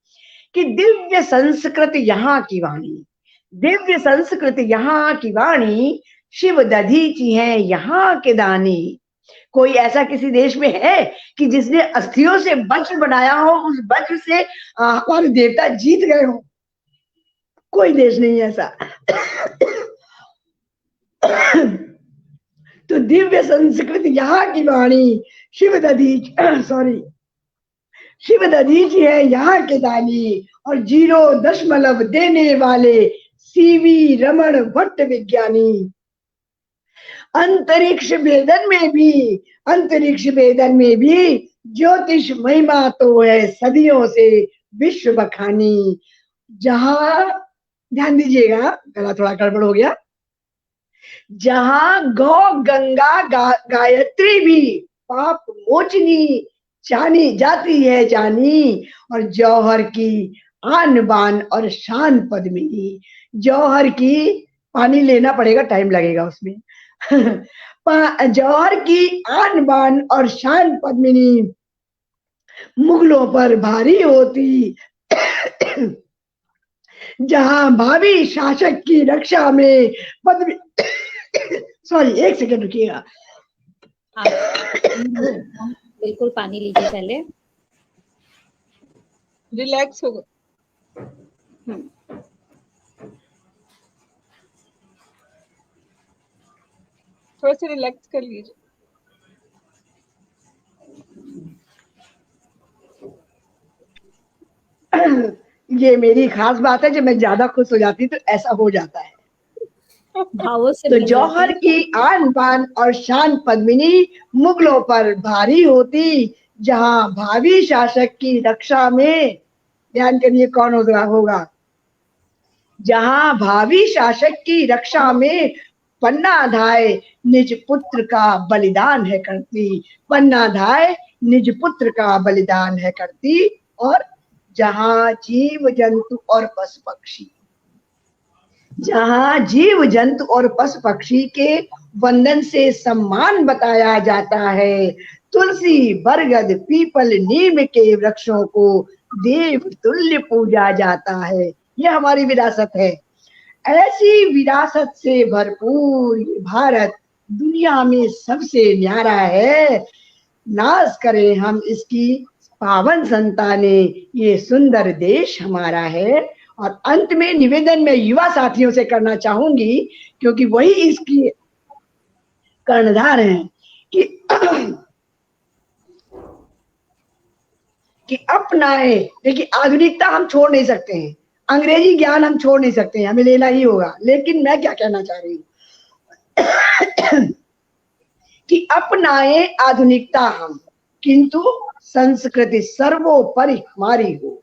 कि दिव्य संस्कृत यहाँ की वाणी, दिव्य संस्कृत यहाँ की वाणी, शिव दधीची है यहाँ के दानी। कोई ऐसा किसी देश में है कि जिसने अस्थियों से वज्र बनाया हो, उस वज्र से हमारे देवता जीत गए हो? कोई देश नहीं ऐसा। तो दिव्य संस्कृत यहाँ की वाणी, शिव दधीच शिव दधीची है यहाँ के दानी, और 0 देने वाले सीवी रमण भट्ट विज्ञानी। अंतरिक्ष वेदन में भी, अंतरिक्ष वेदन में भी ज्योतिष महिमा तो है सदियों से विश्व बखानी। जहां, ध्यान दीजिएगा गला थोड़ा गड़बड़ हो गया, जहां गौ गंगा गायत्री भी पाप मोचनी जानी जाती है जानी, और जौहर की आन बान और शान पद्मिनी। जौहर की, पानी लेना पड़ेगा, टाइम लगेगा उसमें। जौहर की आन बान और शान पद्मिनी मुगलों पर भारी होती। जहां भावी शासक की रक्षा में पद्मी सॉरी, एक सेकंड रुकिएगा। बिल्कुल पानी लीजिए पहले, रिलैक्स होगा। थोड़ा सा रिलैक्स कर लीजिए। ये मेरी खास बात है, जब मैं ज्यादा खुश हो जाती तो ऐसा हो जाता है। भावों से तो जौहर की आन बान और शान पद्मिनी मुगलों पर भारी होती। जहां भावी शासक की रक्षा में, ध्यान करिए कौन होगा, जहां भावी शासक की रक्षा में पन्ना धाय निज पुत्र का बलिदान है करती, पन्ना धाय निज पुत्र का बलिदान है करती। और जहां जीव जंतु और पशु पक्षी, जहां जीव जंतु और पशु पक्षी के वंदन से सम्मान बताया जाता है, तुलसी बरगद पीपल नीम के वृक्षों को देव तुल्य पूजा जाता है। यह हमारी विरासत है। ऐसी विरासत से भरपूर ये भारत दुनिया में सबसे न्यारा है। नाज करें हम इसकी पावन संतानें, ये सुंदर देश हमारा है। और अंत में निवेदन मैं युवा साथियों से करना चाहूंगी, क्योंकि वही इसकी कर्णधार हैं, कि अपनाए। देखिए, आधुनिकता हम छोड़ नहीं सकते हैं, अंग्रेजी ज्ञान हम छोड़ नहीं सकते हैं, हमें लेना ही होगा। लेकिन मैं क्या कहना चाह रही हूँ कि अपनाए आधुनिकता हम, किंतु संस्कृति सर्वोपरि हमारी हो,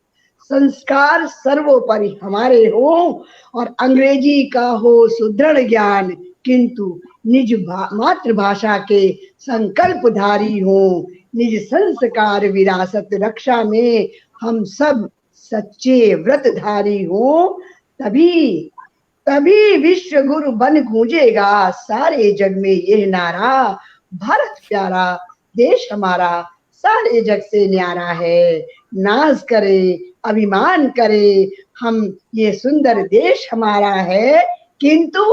संस्कार सर्वोपरि हमारे हो, और अंग्रेजी का हो सुदृढ़ ज्ञान, किंतु निज मातृभाषा के संकल्पधारी हो। निज संस्कार विरासत रक्षा में हम सब सच्चे व्रतधारी हो। तभी विश्व गुरु बन गूंजेगा सारे जग में यह नारा, भारत प्यारा देश हमारा सारे जग से न्यारा है। नाज करे, अभिमान करे, हम ये सुंदर देश हमारा है, किंतु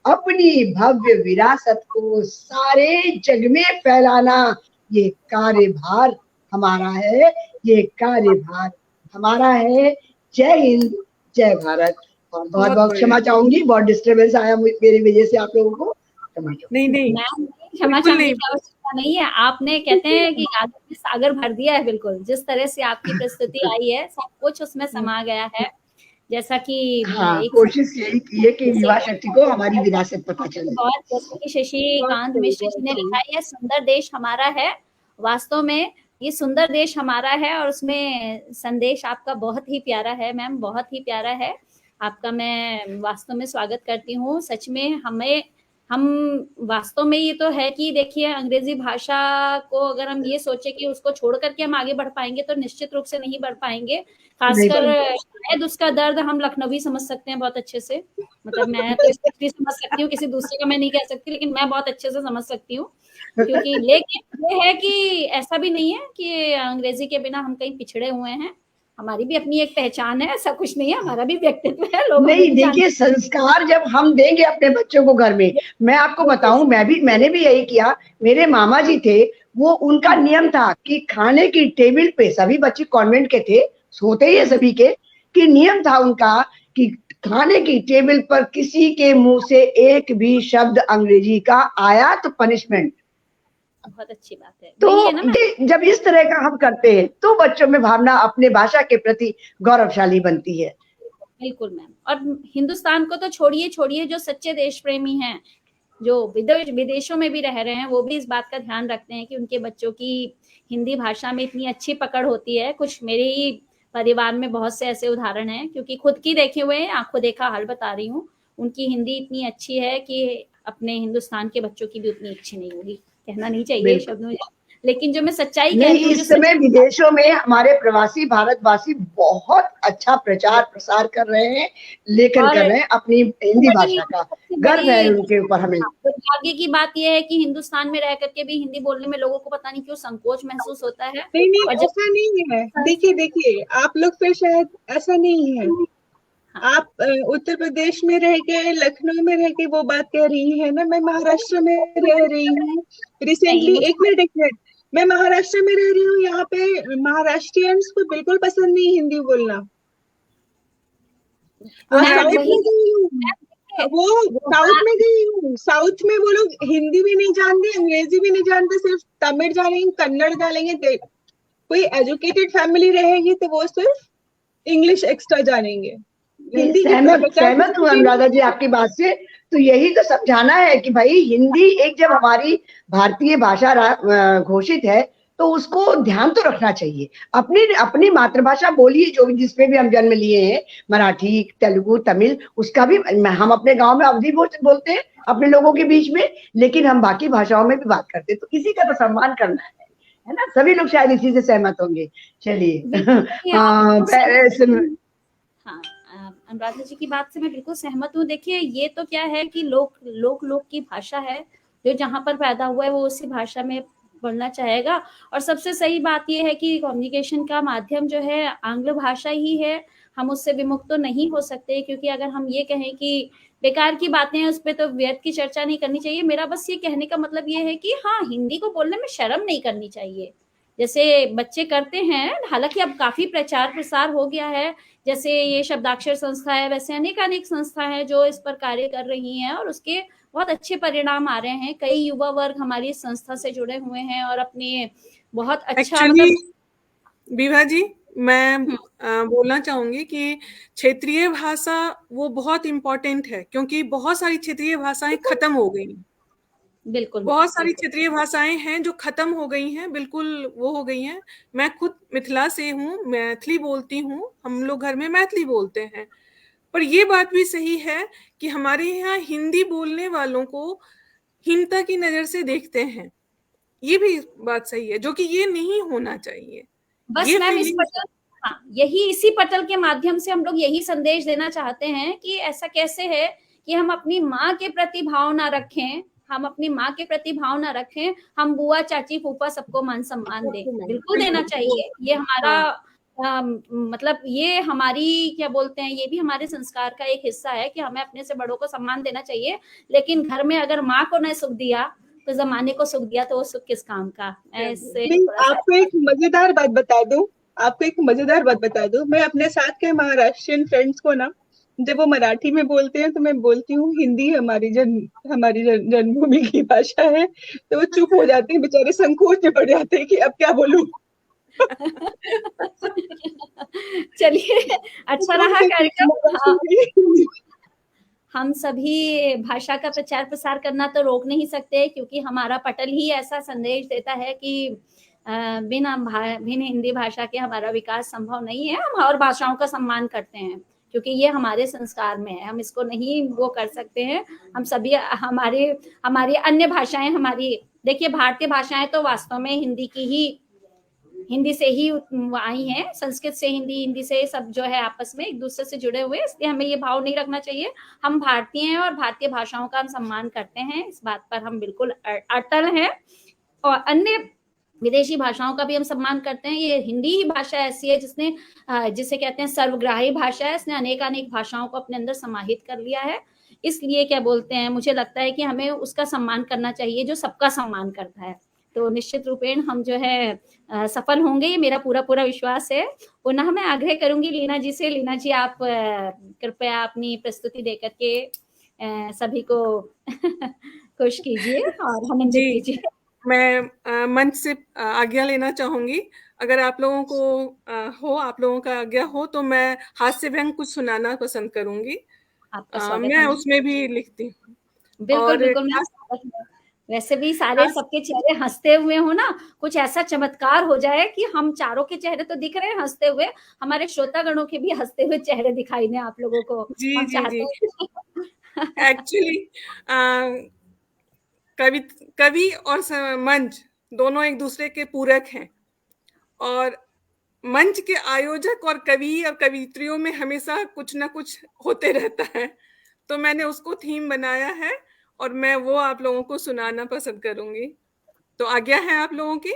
अपनी भव्य विरासत को सारे जग में फैलाना ये कार्यभार हमारा है, ये कार्यभार हमारा है। जय हिंद, जय भारत। और बहुत बहुत क्षमा चाहूंगी, बहुत डिस्टर्बेंस आया मेरी वजह से आप लोगों को, क्षमा चाहूंगी। नहीं क्षमा चाहने की आवश्यकता नहीं है। आपने कहते हैं कि यादों में सागर भर दिया है। बिल्कुल जिस तरह से आपकी प्रस्तुति आई है, सब कुछ उसमें समा गया है। जैसा कि कोशिश यही की है कि युवा शक्ति को हमारी विरासत पता चले। और जैसे कि शशिकांत मिश्र जी ने लिखा है, सुंदर देश हमारा है। वास्तव में ये सुंदर देश हमारा है, और उसमें संदेश आपका बहुत ही प्यारा है मैम, बहुत ही प्यारा है। आपका मैं वास्तव में स्वागत करती हूँ। सच में हम वास्तव में ये तो है कि देखिए, अंग्रेजी भाषा को अगर हम ये सोचे कि उसको छोड़ करके हम आगे बढ़ पाएंगे, तो निश्चित रूप से नहीं बढ़ पाएंगे। खासकर शायद उसका दर्द हम लखनवी समझ सकते हैं बहुत अच्छे से। मतलब मैं तो इसको समझ सकती हूँ, किसी दूसरे का मैं नहीं कह सकती, लेकिन मैं बहुत अच्छे से समझ सकती हूँ। क्योंकि लेकिन ये है कि ऐसा भी नहीं है कि अंग्रेजी के बिना हम कहीं पिछड़े हुए हैं। हमारी भी अपनी एक पहचान है, ऐसा कुछ नहीं है, हमारा भी व्यक्तित्व है। लोग नहीं, देखिए, संस्कार जब हम देंगे अपने बच्चों को घर में, मैं आपको बताऊं, मैंने भी यही किया। मेरे मामा जी थे, वो उनका नियम था कि खाने की टेबल पे, सभी बच्चे कॉन्वेंट के थे, सोते ही है सभी के, कि नियम था उनका कि खाने की टेबल पर किसी के मुंह से एक भी शब्द अंग्रेजी का आया तो पनिशमेंट। बहुत अच्छी बात है। तो है ना? जब इस तरह का हम करते हैं, तो बच्चों में भावना अपने भाषा के प्रति गौरवशाली बनती है। बिल्कुल मैम। और हिंदुस्तान को तो छोड़िए, जो सच्चे देश प्रेमी हैं, जो विदेशों में भी रह रहे हैं, वो भी इस बात का ध्यान रखते हैं कि उनके बच्चों की हिंदी भाषा में इतनी अच्छी पकड़ होती है। कुछ मेरे ही परिवार में बहुत से ऐसे उदाहरण हैं, क्योंकि खुद की देखे हुए हैं, आंखों देखा हाल बता रही हूँ। उनकी हिंदी इतनी अच्छी है कि अपने हिंदुस्तान के बच्चों की भी उतनी अच्छी नहीं होगी। कहना नहीं चाहिए शब्दों में, लेकिन जो मैं सच्चाई कह रही हूँ, इस समय विदेशों में हमारे प्रवासी भारतवासी बहुत अच्छा प्रचार प्रसार कर रहे हैं, कर रहे हैं अपनी हिंदी भाषा का। गर्व है उनके ऊपर हमें। दुर्भाग्य की बात यह है कि हिंदुस्तान में रह करके भी हिंदी बोलने में लोगों को पता नहीं क्यों संकोच महसूस होता है। नहीं, ऐसा नहीं है। देखिए, आप लोग फिर शायद ऐसा नहीं है। आप उत्तर प्रदेश में रह के, लखनऊ में रह के वो बात कह रही है ना। मैं महाराष्ट्र में रह रही हूँ रिसेंटली। एक मिनट, मैं महाराष्ट्र में रह रही हूँ। यहाँ पे महाराष्ट्रियंस को बिल्कुल पसंद नहीं हिंदी बोलना। वो साउथ में गई हूँ, साउथ में वो लोग हिंदी भी नहीं जानते, अंग्रेजी भी नहीं जानते, सिर्फ तमिल जानेंगे, कन्नड़ जानेंगे। कोई एजुकेटेड फैमिली रहेगी तो वो सिर्फ इंग्लिश एक्स्ट्रा जानेंगे। सहमत हूँ अनुराधा जी आपकी बात से। तो यही तो समझाना है कि भाई हिंदी एक जब हमारी भारतीय भाषा घोषित है, तो उसको ध्यान तो रखना चाहिए। अपनी अपनी मातृभाषा बोलिए, जो भी जिसमें भी हम जन्म लिए हैं, मराठी, तेलुगु, तमिल, उसका भी हम अपने गांव में अवधी बोलते हैं अपने लोगों के बीच में, लेकिन हम बाकी भाषाओं में भी बात करते हैं, तो किसी का तो सम्मान करना है ना। सभी लोग शायद इसी से सहमत होंगे। चलिए हाँ, अनुराधा जी की बात से मैं बिल्कुल सहमत हूँ। देखिए, ये तो क्या है कि लोक की भाषा है, जो जहाँ पर पैदा हुआ है वो उसी भाषा में बोलना चाहेगा। और सबसे सही बात ये है कि कम्युनिकेशन का माध्यम जो है आंग्ल भाषा ही है, हम उससे विमुक्त तो नहीं हो सकते, क्योंकि अगर हम ये कहें कि बेकार की बातें हैं उस पर तो व्यर्थ की चर्चा नहीं करनी चाहिए। मेरा बस ये कहने का मतलब ये है कि हाँ, हिंदी को बोलने में शर्म नहीं करनी चाहिए, जैसे बच्चे करते हैं। हालांकि अब काफी प्रचार प्रसार हो गया है, जैसे ये शब्दाक्षर संस्था है, वैसे अनेक संस्था है जो इस पर कार्य कर रही हैं और उसके बहुत अच्छे परिणाम आ रहे हैं। कई युवा वर्ग हमारी संस्था से जुड़े हुए हैं और अपने बहुत अच्छा विभा जी, मैं बोलना चाहूंगी कि क्षेत्रीय भाषा वो बहुत इम्पोर्टेंट है, क्योंकि बहुत सारी क्षेत्रीय भाषाएं खत्म हो गई। बिल्कुल, बहुत सारी क्षेत्रीय भाषाएं हैं जो खत्म हो गई हैं, बिल्कुल वो हो गई हैं। मैं खुद मिथिला से हूँ, मैथिली बोलती हूँ, हम लोग घर में मैथिली बोलते हैं। पर ये बात भी सही है कि हमारे यहाँ हिंदी बोलने वालों को हीनता की नजर से देखते हैं। ये भी बात सही है, जो कि ये नहीं होना चाहिए। बस मैम इस पटल, हाँ, यही इसी पटल के माध्यम से हम लोग यही संदेश देना चाहते हैं कि ऐसा कैसे है कि हम अपनी माँ के प्रति भाव ना रखें, हम अपनी माँ के प्रति भाव ना रखें, हम बुआ, चाची, फूफा सबको मान सम्मान दें। बिल्कुल देना चाहिए, ये हमारा मतलब ये हमारी क्या बोलते हैं, ये भी हमारे संस्कार का एक हिस्सा है कि हमें अपने से बड़ों को सम्मान देना चाहिए। लेकिन घर में अगर माँ को न सुख दिया तो जमाने को सुख दिया तो वो सुख किस काम का। ऐसे आपको एक मजेदार बात बता दूं, मैं अपने साथ के महाराष्ट्रियन फ्रेंड्स को ना, जब वो मराठी में बोलते हैं तो मैं बोलती हूँ हिंदी हमारी जन्मभूमि की भाषा है, तो वो चुप हो जाते हैं बेचारे, संकोच में पड़ जाते हैं कि अब क्या बोलूं। चलिए, अच्छा रहा कार्यक्रम। हम सभी भाषा का प्रचार प्रसार करना तो रोक नहीं सकते, क्योंकि हमारा पटल ही ऐसा संदेश देता है कि बिना हिंदी भाषा के हमारा विकास संभव नहीं है। हम और भाषाओं का सम्मान करते हैं, क्योंकि ये हमारे संस्कार में है, हम इसको नहीं वो कर सकते हैं। हम सभी हमारी अन्य भाषाएं, हमारी देखिए भारतीय भाषाएं तो वास्तव में हिंदी से ही आई हैं, संस्कृत से हिंदी, हिंदी से सब जो है आपस में एक दूसरे से जुड़े हुए, इसलिए हमें ये भाव नहीं रखना चाहिए। हम भारतीय हैं और भारतीय भाषाओं का हम सम्मान करते हैं, इस बात पर हम बिल्कुल अटल हैं। और अन्य विदेशी भाषाओं का भी हम सम्मान करते हैं। ये हिंदी ही भाषा ऐसी है जिसे कहते हैं सर्वग्राही भाषा है, इसने अनेक भाषाओं को अपने अंदर समाहित कर लिया है। इसलिए क्या बोलते हैं, मुझे लगता है कि हमें उसका सम्मान करना चाहिए जो सबका सम्मान करता है। तो निश्चित रूपेण हम जो है सफल होंगे, ये मेरा पूरा विश्वास है। पुनः मैं आग्रह करूंगी लीना जी से, लीना जी आप कृपया अपनी प्रस्तुति देकर के सभी को खुश कीजिए और आनंदित कीजिए। मैं मंच से आज्ञा लेना चाहूंगी। अगर आप लोगों को आप लोगों का आज्ञा हो तो मैं हास्य व्यंग कुछ सुनाना पसंद करूंगी। मैं उसमें भी लिखती हूँ। बिल्कुल वैसे भी सारे सबके चेहरे हंसते हुए हो ना, कुछ ऐसा चमत्कार हो जाए कि हम चारों के चेहरे तो दिख रहे हैं हंसते हुए, हमारे श्रोतागणों के भी हंसते हुए चेहरे दिखाई दें आप लोगों को। हम चाहते हैं एक्चुअली कवि और मंच दोनों एक दूसरे के पूरक हैं, और मंच के आयोजक और कवि और कवित्रियों में हमेशा कुछ ना कुछ होते रहता है, तो मैंने उसको थीम बनाया है और मैं वो आप लोगों को सुनाना पसंद करूंगी। तो आज्ञा है आप लोगों की?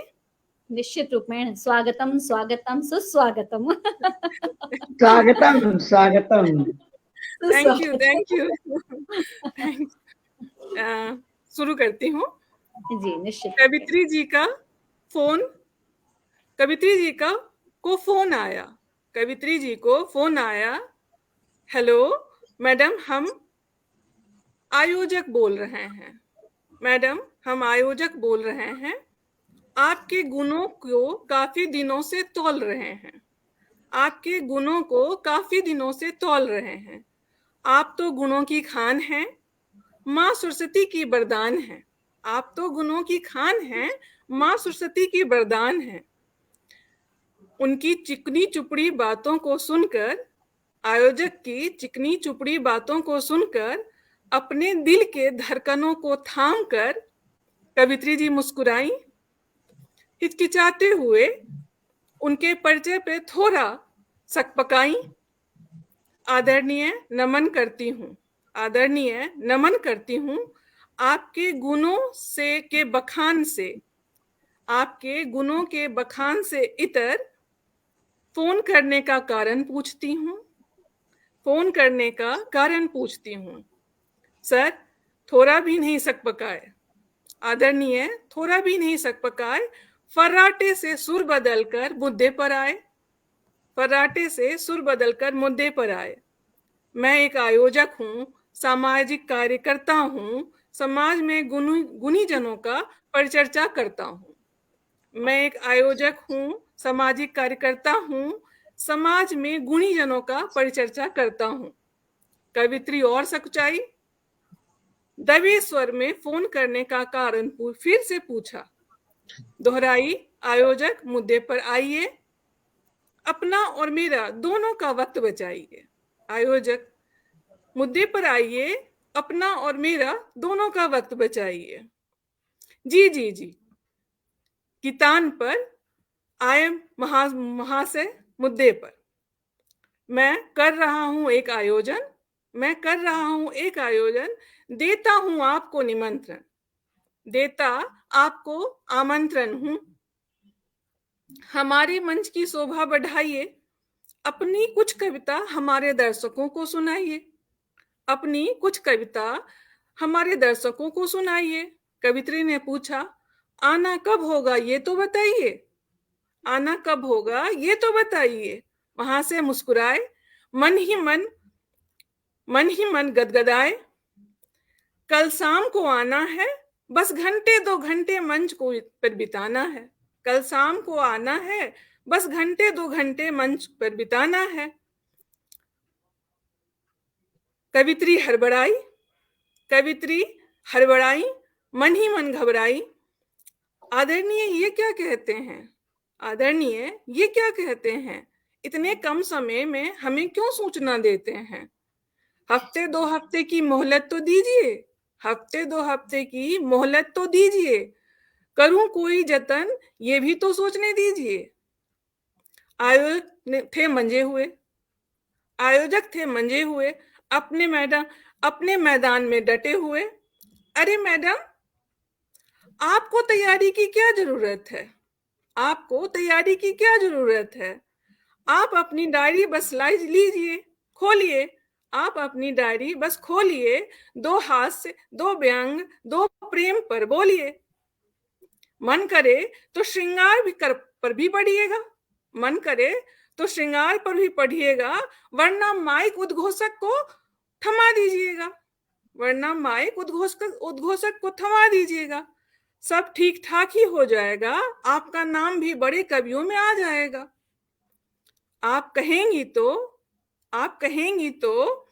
निश्चित रूप में। स्वागतम स्वागतम सुस्वागतम। स्वागतम। Thank you. शुरू करती हूँ जी, निश्चित। कवित्री जी को फोन आया। हेलो मैडम, हम आयोजक बोल रहे हैं। आपके गुणों को काफी दिनों से तौल रहे हैं। आप तो गुणों की खान हैं, माँ सरस्वती की वरदान है। माँ सरस्वती की वरदान है। उनकी चिकनी चुपड़ी बातों को सुनकर, आयोजक की चिकनी चुपड़ी बातों को सुनकर, अपने दिल के धड़कनों को थाम कर कवित्री जी मुस्कुराई। हिचकिचाते हुए उनके परिचय पे थोड़ा सकपकाई। आदरणीय नमन करती हूँ, आदरणीय नमन करती हूँ। आपके गुणों से के बखान से, आपके गुणों के बखान से इतर फोन करने का कारण पूछती हूँ, फोन करने का कारण पूछती हूँ। सर, थोड़ा भी नहीं सकपकाए, आदरणीय थोड़ा भी नहीं सकपकाए। फर्राटे से सुर बदलकर मुद्दे पर आए, फर्राटे से सुर बदलकर मुद्दे पर आए। मैं एक आयोजक हूँ, सामाजिक कार्यकर्ता हूँ, समाज में गुणी जनों का परिचर्चा करता हूँ। मैं एक आयोजक हूँ, सामाजिक कार्यकर्ता हूँ, समाज में गुणी जनों का परिचर्चा करता हूँ। कवित्री और सकुचाई। दबे स्वर में फोन करने का कारण फिर से पूछा। दोहराई। आयोजक मुद्दे पर आइए, अपना और मेरा दोनों का वक्त बचाइए। आयोजक मुद्दे पर आइए, अपना और मेरा दोनों का वक्त बचाइए। जी जी जी। कितान पर आए महाशय मुद्दे पर। मैं कर रहा हूं एक आयोजन, मैं कर रहा हूं एक आयोजन, देता हूं आपको निमंत्रण, देता आपको आमंत्रण हूं। हमारे मंच की शोभा बढ़ाइए, अपनी कुछ कविता हमारे दर्शकों को सुनाइए, अपनी कुछ कविता हमारे दर्शकों को सुनाइए। कवित्री ने पूछा, आना कब होगा ये तो बताइए, आना कब होगा ये तो बताइए। वहां से मुस्कुराए, मन ही मन गदगदाए। कल शाम को आना है, बस घंटे 2 घंटे मंच को पर बिताना है। कल शाम को आना है, बस घंटे 2 घंटे मंच पर बिताना है। कवित्री हड़बड़ाई, कवित्री हड़बड़ाई, मन ही मन घबराई। आदरणीय ये क्या कहते हैं, आदरणीय ये क्या कहते हैं, इतने कम समय में हमें क्यों सूचना देते हैं। हफ्ते 2 हफ्ते की मोहलत तो दीजिए, हफ्ते 2 हफ्ते की मोहलत तो दीजिए, करूं कोई जतन ये भी तो सोचने दीजिए। आयोजक थे मंजे हुए, आयोजक थे मंजे हुए, अपने मैदान में डटे हुए। अरे मैडम, आपको तैयारी की क्या जरूरत है, आपको तैयारी की क्या जरूरत है। आप अपनी डायरी बस लीजिए, खोलिए, आप अपनी डायरी बस खोलिए, 2 हास्य, 2 व्यंग, 2 प्रेम पर बोलिए। मन करे तो श्रृंगार भी पर भी पढ़िएगा, मन करे तो श्रृंगार पर भी पढ़िएगा, वरना माइक उद्घोषक को थमा दीजिएगा, वरना माइक उद्घोषक को थमा दीजिएगा। सब ठीक ठाक ही हो जाएगा, आपका नाम भी बड़े कवियों में आ जाएगा। आप कहेंगी तो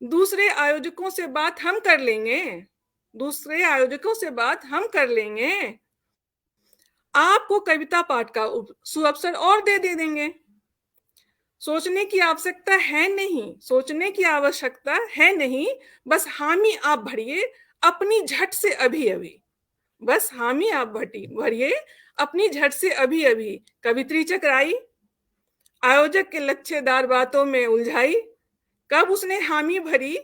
दूसरे आयोजकों से बात हम कर लेंगे, दूसरे आयोजकों से बात हम कर लेंगे। आपको कविता पाठ का सुअवसर और दे देंगे। सोचने की आवश्यकता है नहीं, सोचने की आवश्यकता है नहीं, बस हामी आप भरिए अपनी झट से अभी अभी, बस हामी आप भरिए अपनी झट से अभी अभी। कवित्री चकराई, आयोजक के लच्छेदार बातों में उलझाई। कब उसने हामी भरी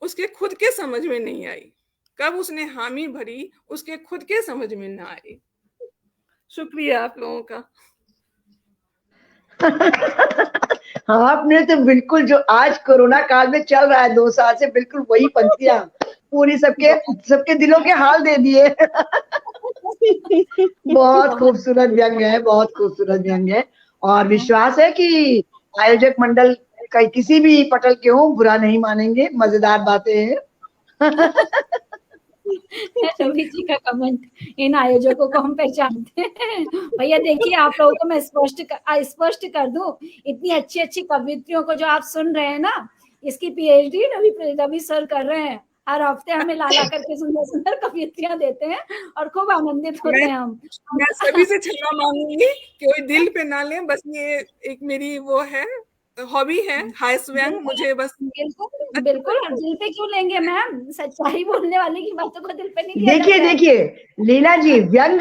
उसके खुद के समझ में नहीं आई, कब उसने हामी भरी उसके खुद के समझ में ना आई। शुक्रिया आप लोगों का। हाँ, आपने तो बिल्कुल जो आज कोरोना काल में चल रहा है 2 साल से, बिल्कुल वही पंक्तियां पूरी सबके दिलों के हाल दे दिए। बहुत खूबसूरत व्यंग है, बहुत खूबसूरत व्यंग है, और विश्वास है कि आयोजक मंडल का किसी भी पटल के हो बुरा नहीं मानेंगे, मजेदार बातें हैं। रवि जी का कमेंट, इन आयोजकों को हम पहचानते हैं। भैया देखिए, आप लोगों को मैं स्पष्ट कर दूं, इतनी अच्छी अच्छी कवित्रियों को जो आप सुन रहे हैं ना, इसकी पीएचडी रवि सर कर रहे हैं। हर हफ्ते हमें ला ला करके सुंदर सुंदर कविताएं देते हैं और खूब आनंदित होते हैं हम। मैं सभी से क्षमा मांगूंगी, कोई दिल पे ना ले, बस ये एक मेरी वो है, हॉबी है, हास्य व्यंग, मुझे बस बिल्कुल अच्छा बिल्कुल, लगता है। दिल पे क्यों लेंगे मैम, सच्चाई बोलने वाले की बातों को दिल पे नहीं लिया देखिए जाता है। देखिए लीला जी, व्यंग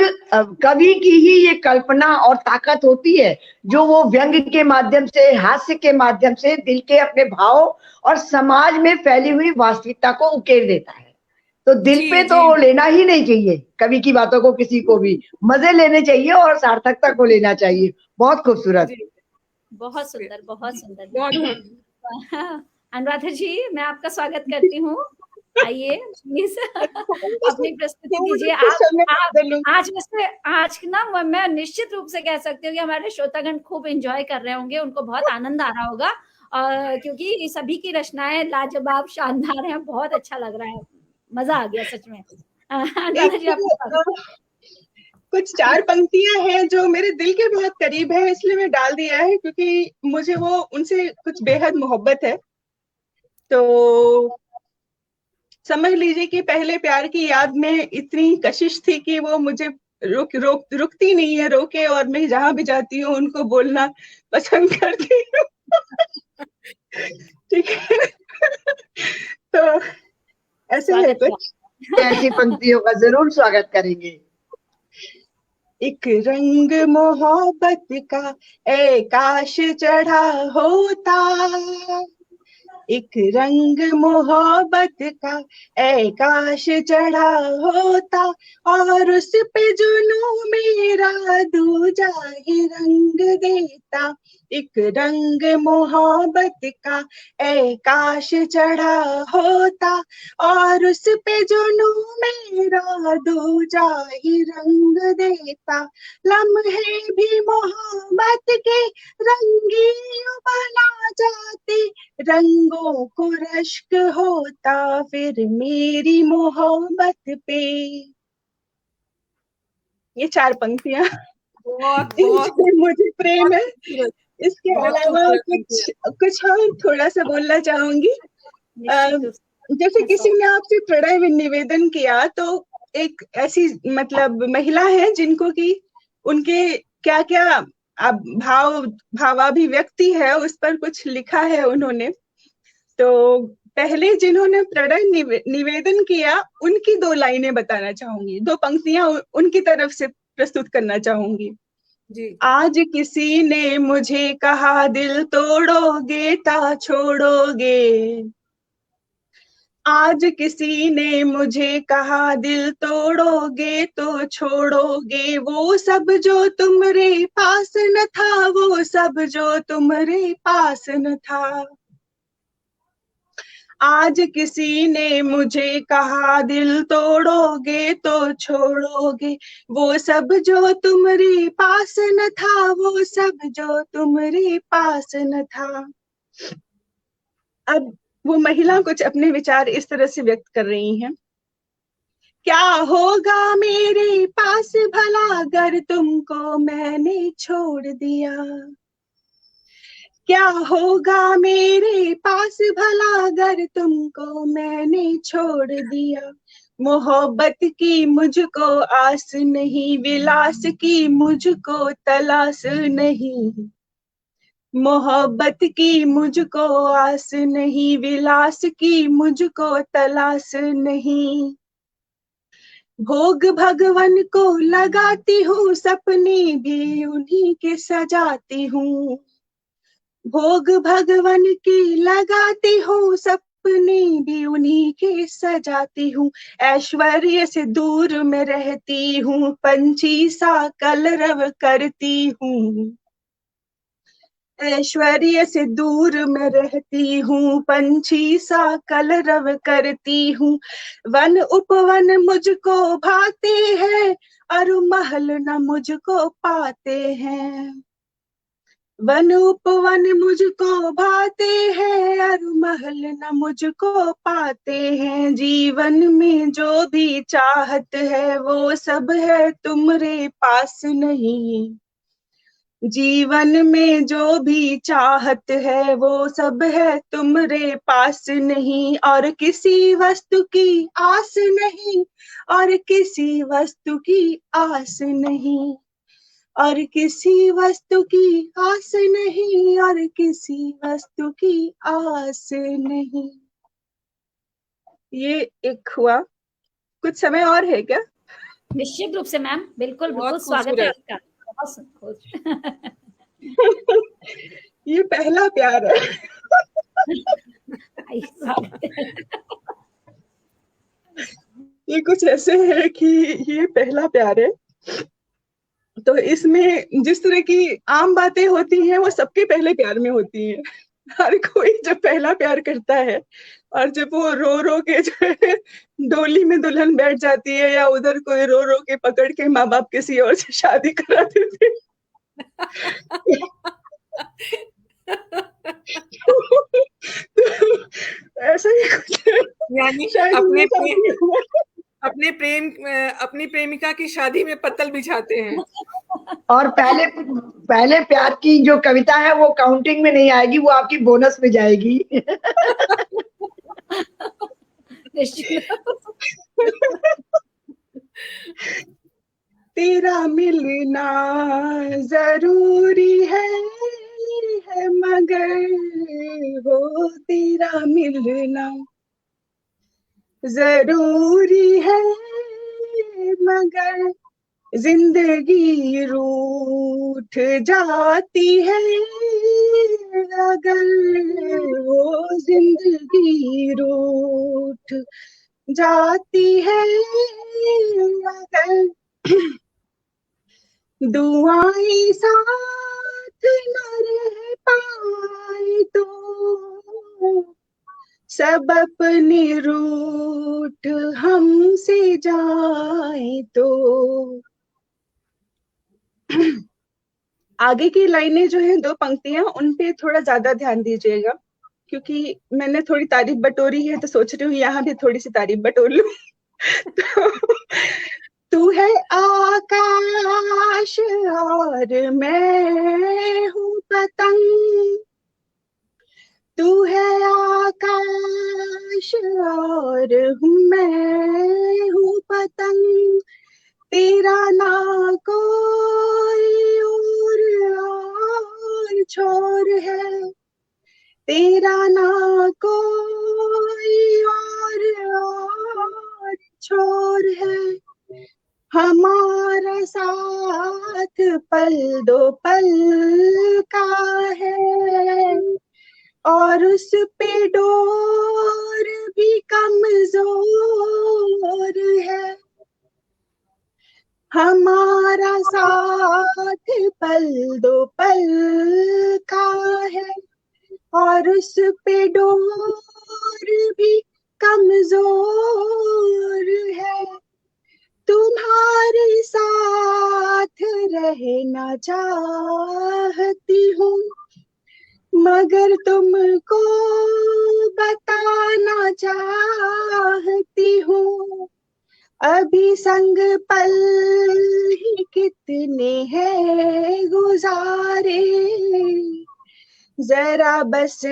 कवि की ही ये कल्पना और ताकत होती है, जो वो व्यंग के माध्यम से, हास्य के माध्यम से दिल के अपने भाव और समाज में फैली हुई वास्तविकता को उकेर देता है। तो दिल जी पे जी तो लेना ही नहीं चाहिए कवि की बातों को, किसी को भी मजे लेने चाहिए और सार्थकता को लेना चाहिए। बहुत खूबसूरत। जी, बहुत सुंदर, बहुत सुंदर। बहुत बहुत अनुराधा जी, मैं आपका स्वागत करती हूँ। आइए प्लीज अपनी प्रस्तुति दीजिए। आप आज वैसे आज ना मैं निश्चित रूप से कह सकती हूँ कि हमारे श्रोतागण खूब एंजॉय कर रहे होंगे, उनको बहुत आनंद आ रहा होगा, क्योंकि सभी की रचनाएं लाजवाब, शानदार हैं, बहुत अच्छा लग रहा है, मजा आ गया सच में। अनुराधा जी, आपका कुछ 4 पंक्तियां हैं जो मेरे दिल के बहुत करीब है, इसलिए मैं डाल दिया है, क्योंकि मुझे वो उनसे कुछ बेहद मोहब्बत है। तो समझ लीजिए कि पहले प्यार की याद में इतनी कशिश थी कि वो मुझे रुकती नहीं है, रोके, और मैं जहां भी जाती हूँ उनको बोलना पसंद करती हूँ। ठीक है। तो ऐसे है स्वागत कुछ। ऐसी पंक्तियों का जरूर स्वागत करेंगे। एक रंग मोहब्बत का ए काश चढ़ा होता, एक रंग मोहब्बत का ए काश चढ़ा होता, और उस पे जुनू मेरा दूजा ही रंग देता। एक रंग मोहब्बत का ए काश चढ़ा होता, और उस पे जुनू मेरा दूजा ही रंग देता। लम्हे भी मोहब्बत के रंगीन बना जाते, रंगों को रश्क होता फिर मेरी मोहब्बत पे। ये 4 पंक्तियां बहुत इनसे मुझे प्रेम बहुत है। खूबसूरत, इसके बहुत अलावा खूबसूरत कुछ कुछ और थोड़ा सा बोलना चाहूंगी। निश्चित रूप जैसे से। किसी ने आपसे प्रणय निवेदन किया, तो एक ऐसी मतलब महिला है जिनको कि उनके क्या क्या भावाभिव्यक्ति है, उस पर कुछ लिखा है उन्होंने। तो पहले जिन्होंने प्रणय निवेदन किया, उनकी 2 लाइनें बताना चाहूंगी, 2 पंक्तियां उनकी तरफ से प्रस्तुत करना चाहूंगी। जी। आज किसी ने मुझे कहा दिल तोड़ोगे ता छोड़ोगे, आज किसी ने मुझे कहा दिल तोड़ोगे तो छोड़ोगे, वो सब जो तुम्हारे पास न था, वो सब जो तुम्हारे पास न था। आज किसी ने मुझे कहा दिल तोड़ोगे तो छोड़ोगे, वो सब जो तुम्हारे पास न था, वो सब जो तुम्हारे पास न था। अब वो महिला कुछ अपने विचार इस तरह से व्यक्त कर रही हैं। क्या होगा मेरे पास भला अगर तुमको मैंने छोड़ दिया, क्या होगा मेरे पास भला अगर तुमको मैंने छोड़ दिया। मोहब्बत की मुझको आस नहीं, विलास की मुझको तलाश नहीं, मोहब्बत की मुझको आस नहीं, विलास की मुझको तलाश नहीं। भोग भगवान को लगाती हूँ, सपने भी उन्हीं के सजाती हूँ, भोग भगवान की लगाती हूँ, सपने भी उन्हीं के सजाती हूँ। ऐश्वर्य से दूर में रहती हूँ, पंछी सा कलरव करती हूँ, ऐश्वर्य से दूर में रहती हूँ, पंछी सा कलरव करती हूँ। वन उपवन मुझको भाते हैं, और महल न मुझको पाते हैं, वन उपवन मुझको भाते हैं, और महल न मुझको पाते हैं। जीवन में जो भी चाहत है, वो सब है तुम्हारे पास नहीं, जीवन में जो भी चाहत है वो सब है तुम्हारे पास नहीं, और किसी वस्तु की आस नहीं, और किसी वस्तु की आस नहीं, और किसी वस्तु की आस नहीं, और किसी वस्तु की आस नहीं। ये एक हुआ। कुछ समय और है क्या? निश्चित रूप से मैम, बिल्कुल बहुत बिल्कुल, स्वागत है खूबसूरत। आपका। बहुत खुश। ये पहला प्यार है। आई, स्वागत है। ये कुछ ऐसे है कि ये पहला प्यार है, तो इसमें जिस तरह की आम बातें होती हैं वो सबके पहले प्यार में होती हैं। हर कोई जब पहला प्यार करता है और जब वो रो रो के जो है डोली में दुल्हन बैठ जाती है, या उधर कोई रो रो के पकड़ के माँ बाप किसी और से शादी करा देते हैं। ऐसा ही कुछ है। यानी शायद अपने मेरे साथ भी हुआ। अपनी प्रेमिका की शादी में पत्तल बिछाते हैं। और पहले प्यार की जो कविता है वो काउंटिंग में नहीं आएगी, वो आपकी बोनस में जाएगी। निश्चित। तेरा मिलना जरूरी है मगर हो तेरा मिलना जरूरी है, मगर जिंदगी रूठ जाती है अगर वो जिंदगी रूठ जाती है अगर। दुआएं साथ न रह पाए तो सब अपने रूठ हमसे जाए तो। आगे की लाइनें जो हैं, 2 पंक्तियां, उन पे थोड़ा ज्यादा ध्यान दीजिएगा, क्योंकि मैंने थोड़ी तारीफ बटोरी है तो सोच रही हूँ यहाँ भी थोड़ी सी तारीफ बटोर लूं। तो तू है आकाश और मैं हूँ पतंग, तू है आकाश और मैं हूँ पतंग, तेरा ना कोई और छोर है, तेरा ना कोई और छोर है, हमारा साथ पल दो पल का है, और उस पे डोर भी कमजोर है, हमारा साथ पल दो पल का है, और उस पे डोर भी कमजोर है, तुम्हारे साथ रहना चाहती हूँ मगर तुमको बताना चाहती हूँ, अभी संग पल ही कितने हैं गुजारे, जरा बस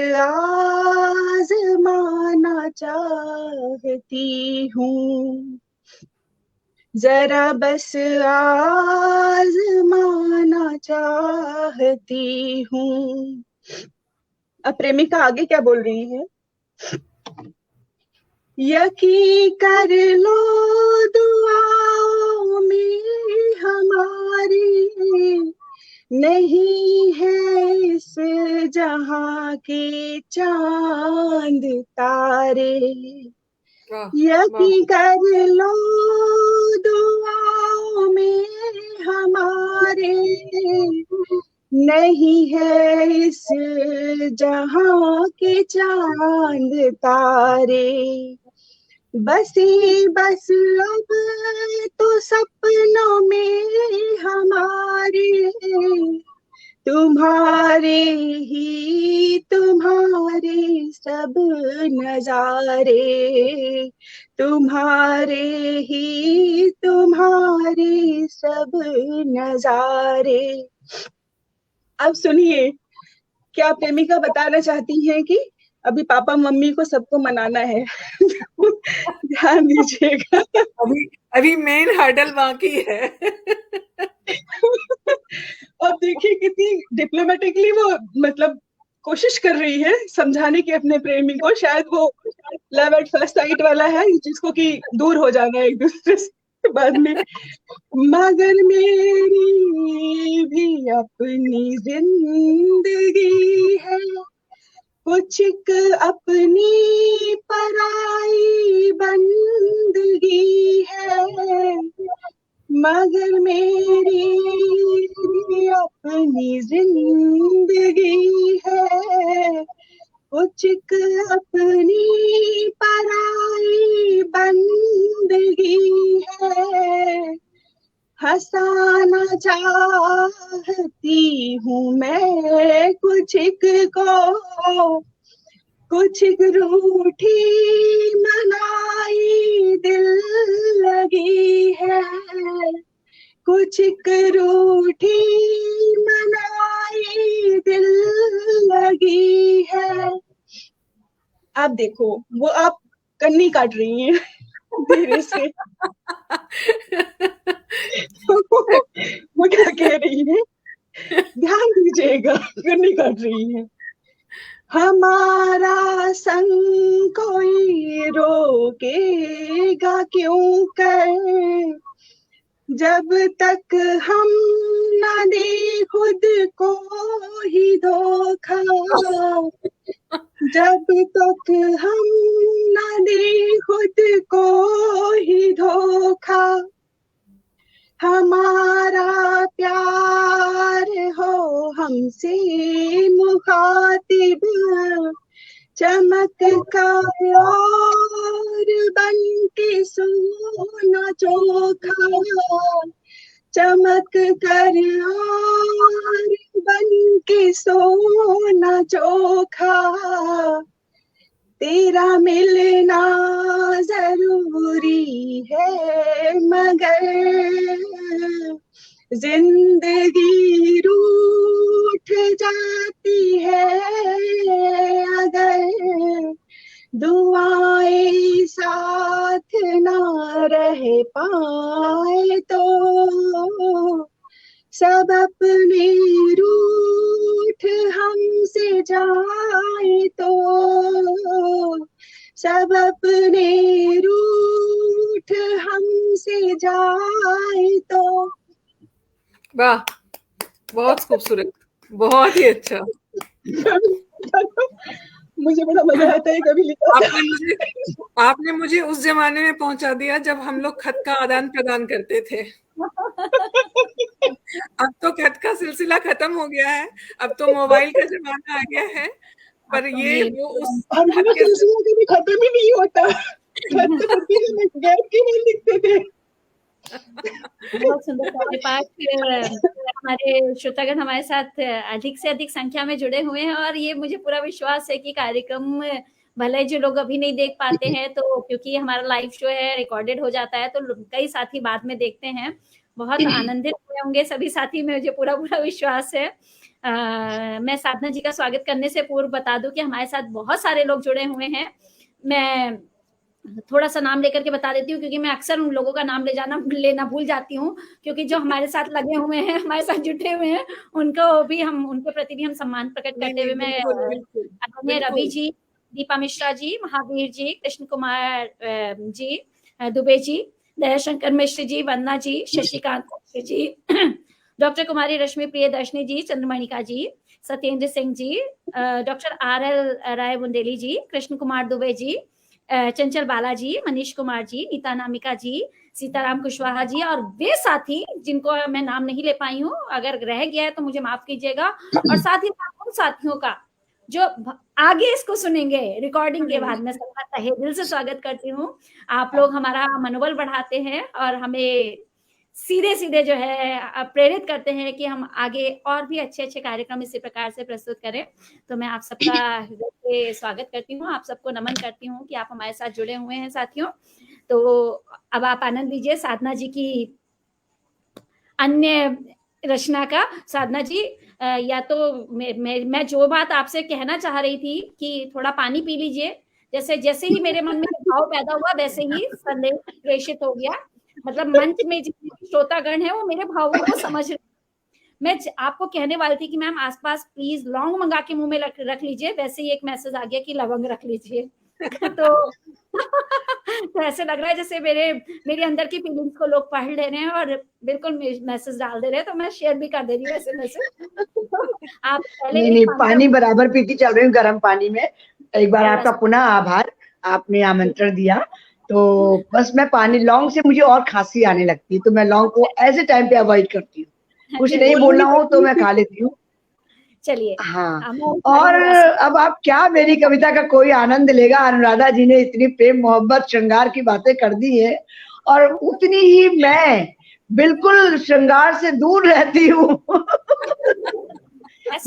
आजमाना चाहती हूँ, जरा बस आजमाना चाहती हूँ। अब प्रेमिका आगे क्या बोल रही है? यकीन कर लो दुआओं में हमारी नहीं है इस जहां के चांद तारे, यकीन कर लो दुआओं में हमारे नहीं है इस जहां के चांद तारे, बसी बस अब तो सपनों में हमारे, तुम्हारे ही तुम्हारे सब नजारे, तुम्हारे ही तुम्हारे सब नजारे। अब सुनिए, क्या प्रेमिका बताना चाहती हैं कि अभी पापा मम्मी को सबको मनाना है। ध्यान दीजिएगा। अभी अभी मेन हर्डल बाकी है। और देखिए कितनी डिप्लोमेटिकली वो मतलब कोशिश कर रही है समझाने की अपने प्रेमी को। शायद वो लव एट फर्स्ट साइट वाला है जिसको कि दूर हो जाना है एक दूसरे से बाद में। मगर मेरी भी अपनी जिंदगी है, कुछ एक अपनी पराई बंदगी है। मगर मेरी भी अपनी जिंदगी है, कुछ एक अपनी पराई बंदगी है। हंसाना चाहती हूँ मैं कुछ एक को, कुछ एक रूठी मनाई दिल लगी है, कुछ एक रूठी मनाई दिल लगी है। आप देखो वो आप कन्नी काट रही हैं धीरे से। वो क्या कह रही है, ध्यान दीजिएगा, कन्नी काट रही है। हमारा संग कोई रोकेगा क्यों कर, जब तक हम न दे खुद को ही धोखा, जब तक हम न दे खुद को ही धोखा। हमारा प्यार हो हमसे मुखातिब, चमक का और बन के सोना चोखा, चमक कर और बन के सोना चोखा। तेरा मिलना जरूरी है मगर जिंदगी रूठ जाती है अगर, दुआएं साथ ना रह पाए तो, सब अपने रूठ हमसे जाए तो, सब अपने रूठ हमसे जाए तो। वाह, बहुत खूबसूरत, बहुत ही अच्छा। मुझे बड़ा मजा आता है कभी लिखा। आपने मुझे उस जमाने में पहुंचा दिया जब हम लोग खत का आदान प्रदान करते थे। अब तो खत का सिलसिला खत्म हो गया है, अब तो मोबाइल का जमाना आ गया है। पर ये वो उस हमारा सिलसिला कभी खत्म ही नहीं होता। खत तो पति में गैप के नहीं लिखते थे। बहुत सुंदर पाठ। हमारे श्रोतागण हमारे साथ अधिक से अधिक संख्या में जुड़े हुए हैं और ये मुझे पूरा विश्वास है कि कार्यक्रम भले जो लोग अभी नहीं देख पाते हैं तो क्योंकि हमारा लाइव शो है, रिकॉर्डेड हो जाता है, तो कई साथी बाद में देखते हैं। बहुत आनंदित हुए होंगे सभी साथी में, मुझे पूरा विश्वास है। मैं साधना जी का स्वागत करने से पूर्व बता दूं कि हमारे साथ बहुत सारे लोग जुड़े हुए हैं। मैं थोड़ा सा नाम लेकर के बता देती हूँ क्योंकि मैं अक्सर उन लोगों का नाम लेना भूल जाती हूँ, क्योंकि जो हमारे साथ लगे हुए हैं, हमारे साथ जुटे हुए हैं, उनके प्रति भी हम सम्मान प्रकट करते हुए मैं आदरणीय रवि जी, दीपा मिश्रा जी, महावीर जी, कृष्ण कुमार जी, दुबे जी, दयाशंकर मिश्र जी, वंदना जी, शशिकांत जी, डॉक्टर कुमारी रश्मि प्रियदर्शनी जी, चंद्रमणिका जी, सत्येंद्र सिंह जी, डॉक्टर RL राय बुंदेली जी, कृष्ण कुमार दुबे जी, चंचल बालाजी, मनीष कुमार जी, नीता नामिका जी, सीताराम कुशवाहा जी और वे साथी जिनको मैं नाम नहीं ले पाई हूँ, अगर रह गया है तो मुझे माफ कीजिएगा। और साथ ही साथ उन साथियों का जो आगे इसको सुनेंगे रिकॉर्डिंग के बाद, मैं सबका तहे दिल से स्वागत करती हूँ। आप लोग हमारा मनोबल बढ़ाते हैं और हमें सीधे सीधे जो है प्रेरित करते हैं कि हम आगे और भी अच्छे अच्छे कार्यक्रम इसी प्रकार से प्रस्तुत करें। तो मैं आप सबका हृदय से स्वागत करती हूँ, आप सबको नमन करती हूँ कि आप हमारे साथ जुड़े हुए हैं साथियों। तो अब आप आनंद लीजिए साधना जी की अन्य रचना का। साधना जी, या तो मैं जो बात आपसे कहना चाह रही थी कि थोड़ा पानी पी लीजिए। जैसे जैसे ही मेरे मन में भाव पैदा हुआ वैसे ही संदेश प्रेषित हो गया। मतलब मंच में जितने भी श्रोतागण है वो मेरे भावों को समझ रहे। मैं आपको कहने वाली थी कि मैम आसपास प्लीज लौंग मंगा के मुंह में रख लीजिए, वैसे ही एक मैसेज आ गया कि लवंग रख लीजिए। तो तो ऐसे लग रहा है जैसे मेरे अंदर की फीलिंग्स को लोग पढ़ ले रहे हैं और बिल्कुल मैसेज डाल दे रहे हैं, तो मैं शेयर भी कर दे रही हूँ ऐसे मैसेज। आप पहले नहीं एक नहीं, पानी बराबर पीती चल रही हूँ गर्म पानी में। एक बार आपका पुनः आभार, आपने आमंत्रण दिया। तो बस मैं पानी, लौंग से मुझे और खांसी आने लगती है, तो मैं लौंग को ऐसे टाइम पे अवॉइड करती हूँ। कुछ नहीं बोलना हो तो मैं खा लेती हूँ। चलिए हाँ, और अब आप क्या मेरी कविता का कोई आनंद लेगा। अनुराधा जी ने इतनी प्रेम मोहब्बत श्रृंगार की बातें कर दी है, और उतनी ही मैं बिल्कुल श्रृंगार से दूर रहती हूँ।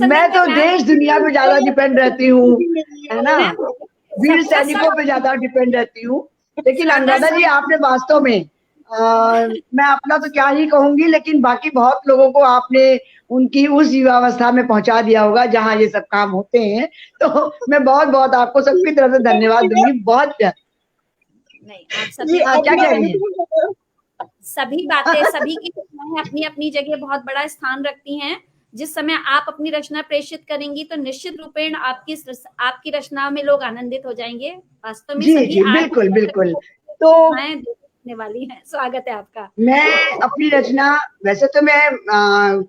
मैं तो देश दुनिया पे ज्यादा डिपेंड रहती हूँ, है ना, वीर सैनिकों पे ज्यादा डिपेंड रहती हूँ। लेकिन अनुराधा जी, आपने वास्तव में मैं अपना तो क्या ही कहूंगी, लेकिन बाकी बहुत लोगों को आपने उनकी उस युवावस्था में पहुंचा दिया होगा जहां ये सब काम होते हैं। तो मैं बहुत बहुत आपको सबकी तरफ से धन्यवाद दूंगी। बहुत प्यार। नहीं, आप सभी क्या कह रही हैं? सभी बातें, सभी की रचनाएं अपनी अपनी जगह बहुत बड़ा स्थान रखती हैं। जिस समय आप अपनी रचना प्रेषित करेंगी तो निश्चित रूपेण आपकी रचना में लोग आनंदित हो जाएंगे। वास्तव में जी सभी जी, बिल्कुल बिल्कुल। तो देखने वाली है। स्वागत है आपका। मैं अपनी रचना, वैसे तो मैं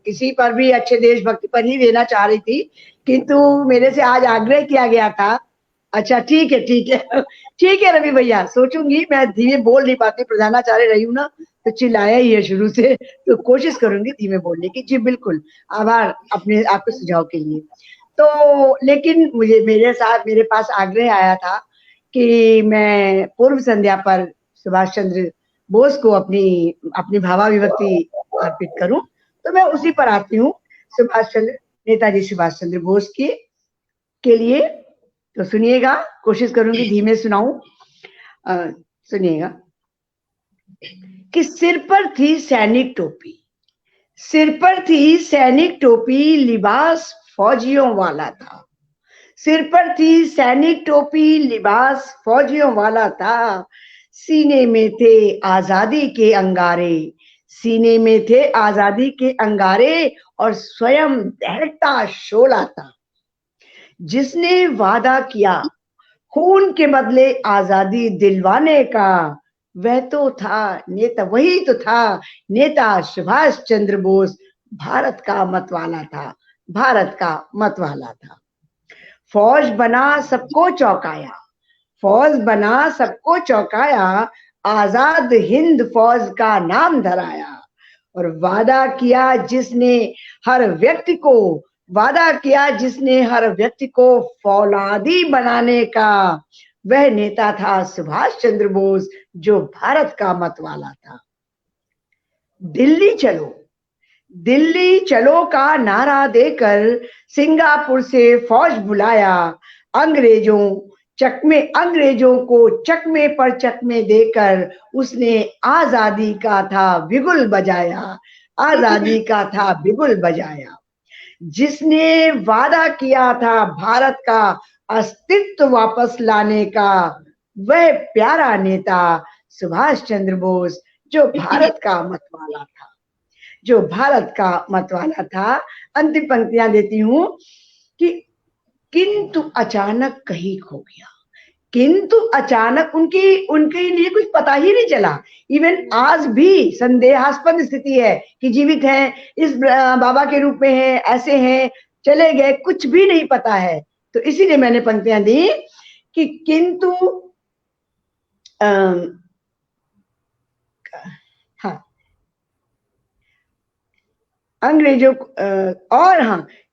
किसी पर भी अच्छे देशभक्ति पर ही देना चाह रही थी, किंतु मेरे से आज आग्रह किया गया था। अच्छा ठीक है ठीक है ठीक है रवि भैया, सोचूंगी। मैं धीमे बोल नहीं पाती, प्रधानाचार्य रही हूँ ना, तो चिल्लाया ही है शुरू से, तो कोशिश करूंगी धीमे बोलने की। जी बिल्कुल, आभार अपने आपके सुझाव के लिए। तो लेकिन मुझे मेरे पास आग्रह आया था कि मैं पूर्व संध्या पर सुभाष चंद्र बोस को अपनी भावाभिव्यक्ति अर्पित करूं, तो मैं उसी पर आती हूँ। नेताजी सुभाष चंद्र बोस के लिए। तो सुनिएगा, कोशिश करूंगी धीमे सुनाऊं। सुनिएगा कि सिर पर थी सैनिक टोपी, सिर पर थी सैनिक टोपी, लिबास फौजियों वाला था। सिर पर थी सैनिक टोपी, लिबास फौजियों वाला था। सीने में थे आजादी के अंगारे, सीने में थे आजादी के अंगारे, और स्वयं दहकता शोला था। जिसने वादा किया खून के बदले आजादी दिलवाने का, वही तो था नेता सुभाष चंद्र बोस। भारत का मतवाला था, भारत का मतवाला था। फौज बना सबको चौंकाया, फौज बना सबको चौंकाया, आजाद हिंद फौज का नाम धराया। और वादा किया जिसने हर व्यक्ति को फौलादी बनाने का, वह नेता था सुभाष चंद्र बोस, जो भारत का मतवाला था। दिल्ली चलो का नारा देकर सिंगापुर से फौज बुलाया। अंग्रेजों को चकमे पर चकमे देकर उसने आजादी का था बिगुल बजाया, आजादी का था बिगुल बजाया। जिसने वादा किया था भारत का अस्तित्व वापस लाने का, वह प्यारा नेता सुभाष चंद्र बोस, जो भारत का मतवाला था, जो भारत का मतवाला था। अंतिम पंक्तियां देती हूं कि किंतु अचानक कहीं खो गया, किंतु अचानक उनके लिए कुछ पता ही नहीं चला। इवन आज भी संदेहास्पद स्थिति है कि जीवित हैं, इस बाबा के रूप में हैं, ऐसे हैं, चले गए, कुछ भी नहीं पता है। तो इसीलिए मैंने पंक्तियां दी कि किंतु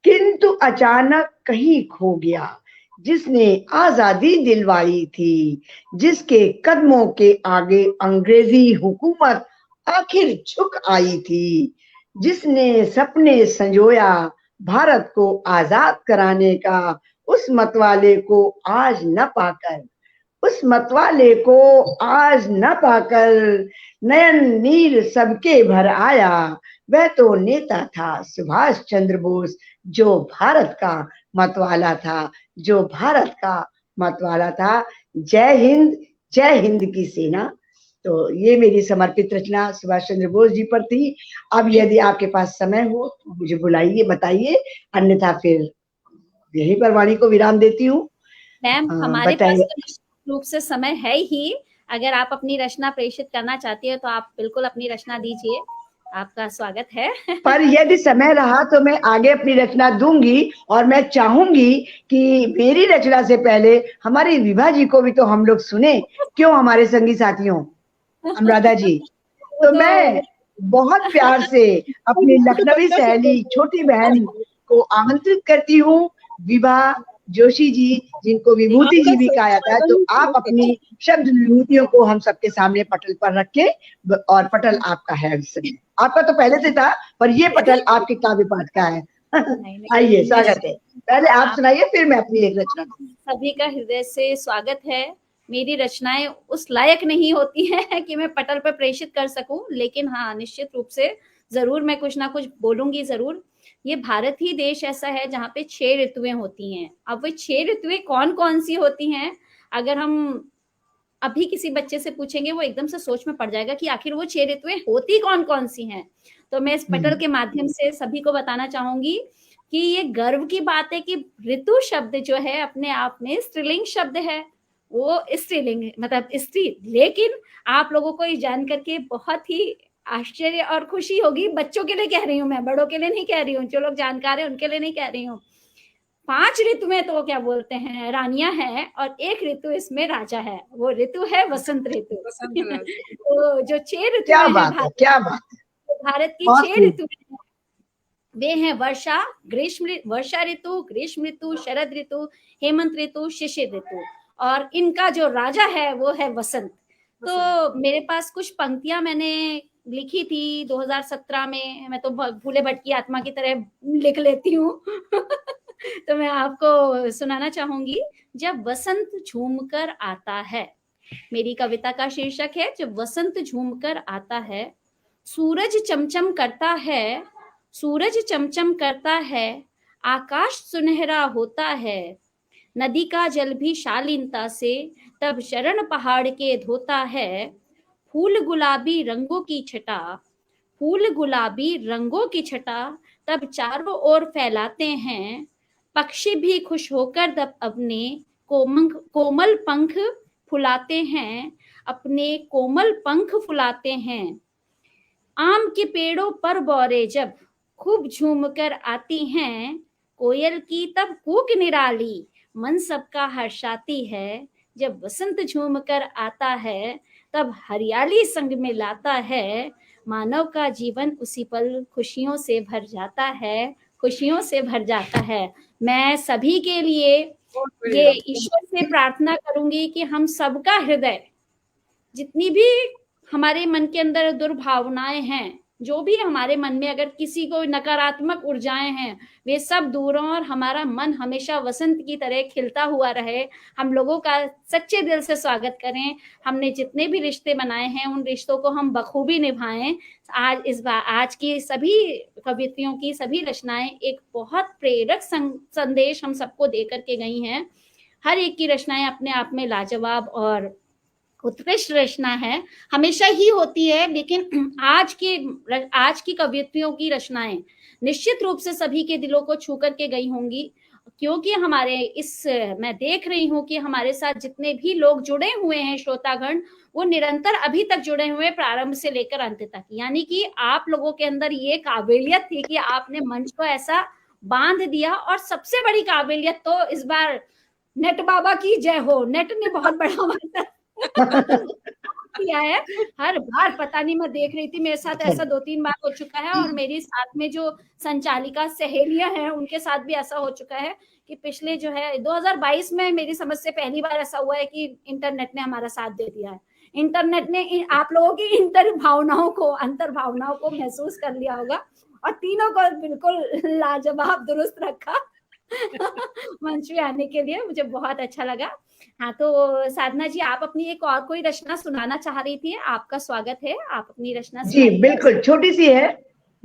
किंतु अचानक कहीं खो गया, जिसने आजादी दिलवाई थी, जिसके कदमों के आगे अंग्रेजी हुकूमत आखिर झुक आई थी, जिसने सपने संजोया भारत को आजाद कराने का, उस मतवाले को आज नयन नीर सबके भर आया, वह तो नेता था सुभाष चंद्र बोस, जो भारत का मतवाला था, जो भारत का मतवाला था। जय हिंद की सेना। तो ये मेरी समर्पित रचना सुभाष चंद्र बोस जी पर थी। अब यदि आपके पास समय हो तो मुझे बुलाइए, बताइए, अन्यथा फिर यहीं पर वाणी को विराम देती हूँ। मैम, हमारे पास बताइए। तो निश्चित रूप से समय है ही। अगर आप अपनी रचना प्रेषित करना चाहती है तो आप बिल्कुल अपनी रचना दीजिए, आपका स्वागत है। पर यदि समय रहा तो मैं आगे अपनी रचना दूंगी, और मैं चाहूंगी कि मेरी रचना से पहले हमारी विभा जी को भी तो हम लोग सुने। क्यों हमारे संगी साथियों, अनुराधा जी? तो मैं बहुत प्यार से अपनी लखनवी सहेली छोटी बहन को आमंत्रित करती हूँ, विभा जोशी जी, जिनको विभूति जी भी कहा जाता है। तो आप अपनी शब्द विभूतियों को हम सबके सामने पटल पर रख के, और पटल आपका है, आपका तो पहले से था, पर ये पटल आपके काव्य पाठ का है। आइए, स्वागत है। पहले आप सुनाइए, फिर मैं अपनी एक रचना। सभी का हृदय से स्वागत है। मेरी रचनाएं उस लायक नहीं होती हैं कि मैं पटल पर प्रेषित कर सकूं, लेकिन हाँ, निश्चित रूप से जरूर मैं कुछ ना कुछ बोलूंगी जरूर। ये भारत ही देश ऐसा है जहाँ पे 6 ऋतुएं होती हैं। अब वो 6 ऋतुएं कौन कौन सी होती हैं, अगर हम अभी किसी बच्चे से पूछेंगे, वो एकदम से सोच में पड़ जाएगा कि आखिर वो 6 ऋतुएं होती कौन कौन सी हैं। तो मैं इस पटल के माध्यम से सभी को बताना चाहूंगी कि ये गर्व की बात है कि ऋतु शब्द जो है अपने आप में स्त्रीलिंग शब्द है। वो स्त्रीलिंग मतलब स्त्री, लेकिन आप लोगों को ये जान करके बहुत ही आश्चर्य और खुशी होगी। बच्चों के लिए कह रही हूँ मैं, बड़ों के लिए नहीं कह रही हूँ। जो लोग जानकार हैं उनके लिए नहीं कह रही हूँ। 5 ऋतु में तो क्या बोलते हैं, रानियां हैं, और एक ऋतु इसमें राजा है। वो ऋतु है वसंत ऋतु। तो जो 6 ऋतु क्या है बात है, क्या बात है। भारत की 6 ऋतु वे हैं वर्षा ऋतु, ग्रीष्म ऋतु, शरद ऋतु, हेमंत ऋतु, शिशिर ऋतु, और इनका जो राजा है वो है वसंत। तो मेरे पास कुछ पंक्तियां मैंने लिखी थी 2017 में। मैं तो भूले भटकी आत्मा की तरह लिख लेती हूँ। तो मैं आपको सुनाना चाहूंगी। जब वसंत झूमकर आता है, मेरी कविता का शीर्षक है जब वसंत झूमकर आता है। सूरज चमचम करता है, आकाश सुनहरा होता है। नदी का जल भी शालीनता से तब शरण पहाड़ के धोता है। फूल गुलाबी रंगों की छटा तब चारों ओर फैलाते हैं। पक्षी भी खुश होकर तब अपने कोमल पंख फुलाते हैं। आम के पेड़ों पर बौरे जब खूब झूमकर आती हैं। कोयल की तब कूक निराली मन सबका हर्षाती है। जब वसंत झूमकर आता है तब हरियाली संग में लाता है। मानव का जीवन उसी पल खुशियों से भर जाता है। मैं सभी के लिए ये ईश्वर से प्रार्थना करूंगी कि हम सबका हृदय, जितनी भी हमारे मन के अंदर दुर्भावनाएं हैं, जो भी हमारे मन में अगर किसी को नकारात्मक ऊर्जाएं हैं, वे सब दूर हों और हमारा मन हमेशा वसंत की तरह खिलता हुआ रहे। हम लोगों का सच्चे दिल से स्वागत करें। हमने जितने भी रिश्ते बनाए हैं उन रिश्तों को हम बखूबी निभाएं। आज की सभी कविताओं की सभी रचनाएं एक बहुत प्रेरक संदेश हम सबको दे करके गई हैं। हर एक की रचनाएं अपने आप में लाजवाब और उत्कृष्ट रचना है, हमेशा ही होती है। लेकिन आज की कवियत्रियों की रचनाएं निश्चित रूप से सभी के दिलों को छू करके गई होंगी, क्योंकि मैं देख रही हूँ कि हमारे साथ जितने भी लोग जुड़े हुए हैं श्रोतागण, वो निरंतर अभी तक जुड़े हुए, प्रारंभ से लेकर अंत तक। यानी कि आप लोगों के अंदर ये काबिलियत थी कि आपने मंच को ऐसा बांध दिया। और सबसे बड़ी काबिलियत तो इस बार नेट बाबा की जय हो, नेट ने बहुत बड़ा किया है। हर बार पता नहीं, मैं देख रही थी, मेरे साथ ऐसा 2-3 बार हो चुका है, और मेरी साथ में जो संचालिका सहेलियां हैं उनके साथ भी ऐसा हो चुका है कि पिछले जो है 2022 में मेरी समझ से पहली बार ऐसा हुआ है कि इंटरनेट ने हमारा साथ दे दिया है। इंटरनेट ने आप लोगों की अंतर भावनाओं को महसूस कर लिया होगा, और तीनों को बिल्कुल लाजवाब दुरुस्त रखा। मंच पे आने के लिए मुझे बहुत अच्छा लगा। हाँ, तो साधना जी, आप अपनी एक और कोई रचना सुनाना चाह रही थी, आपका स्वागत है, आप अपनी रचना जी बिल्कुल, छोटी सी है,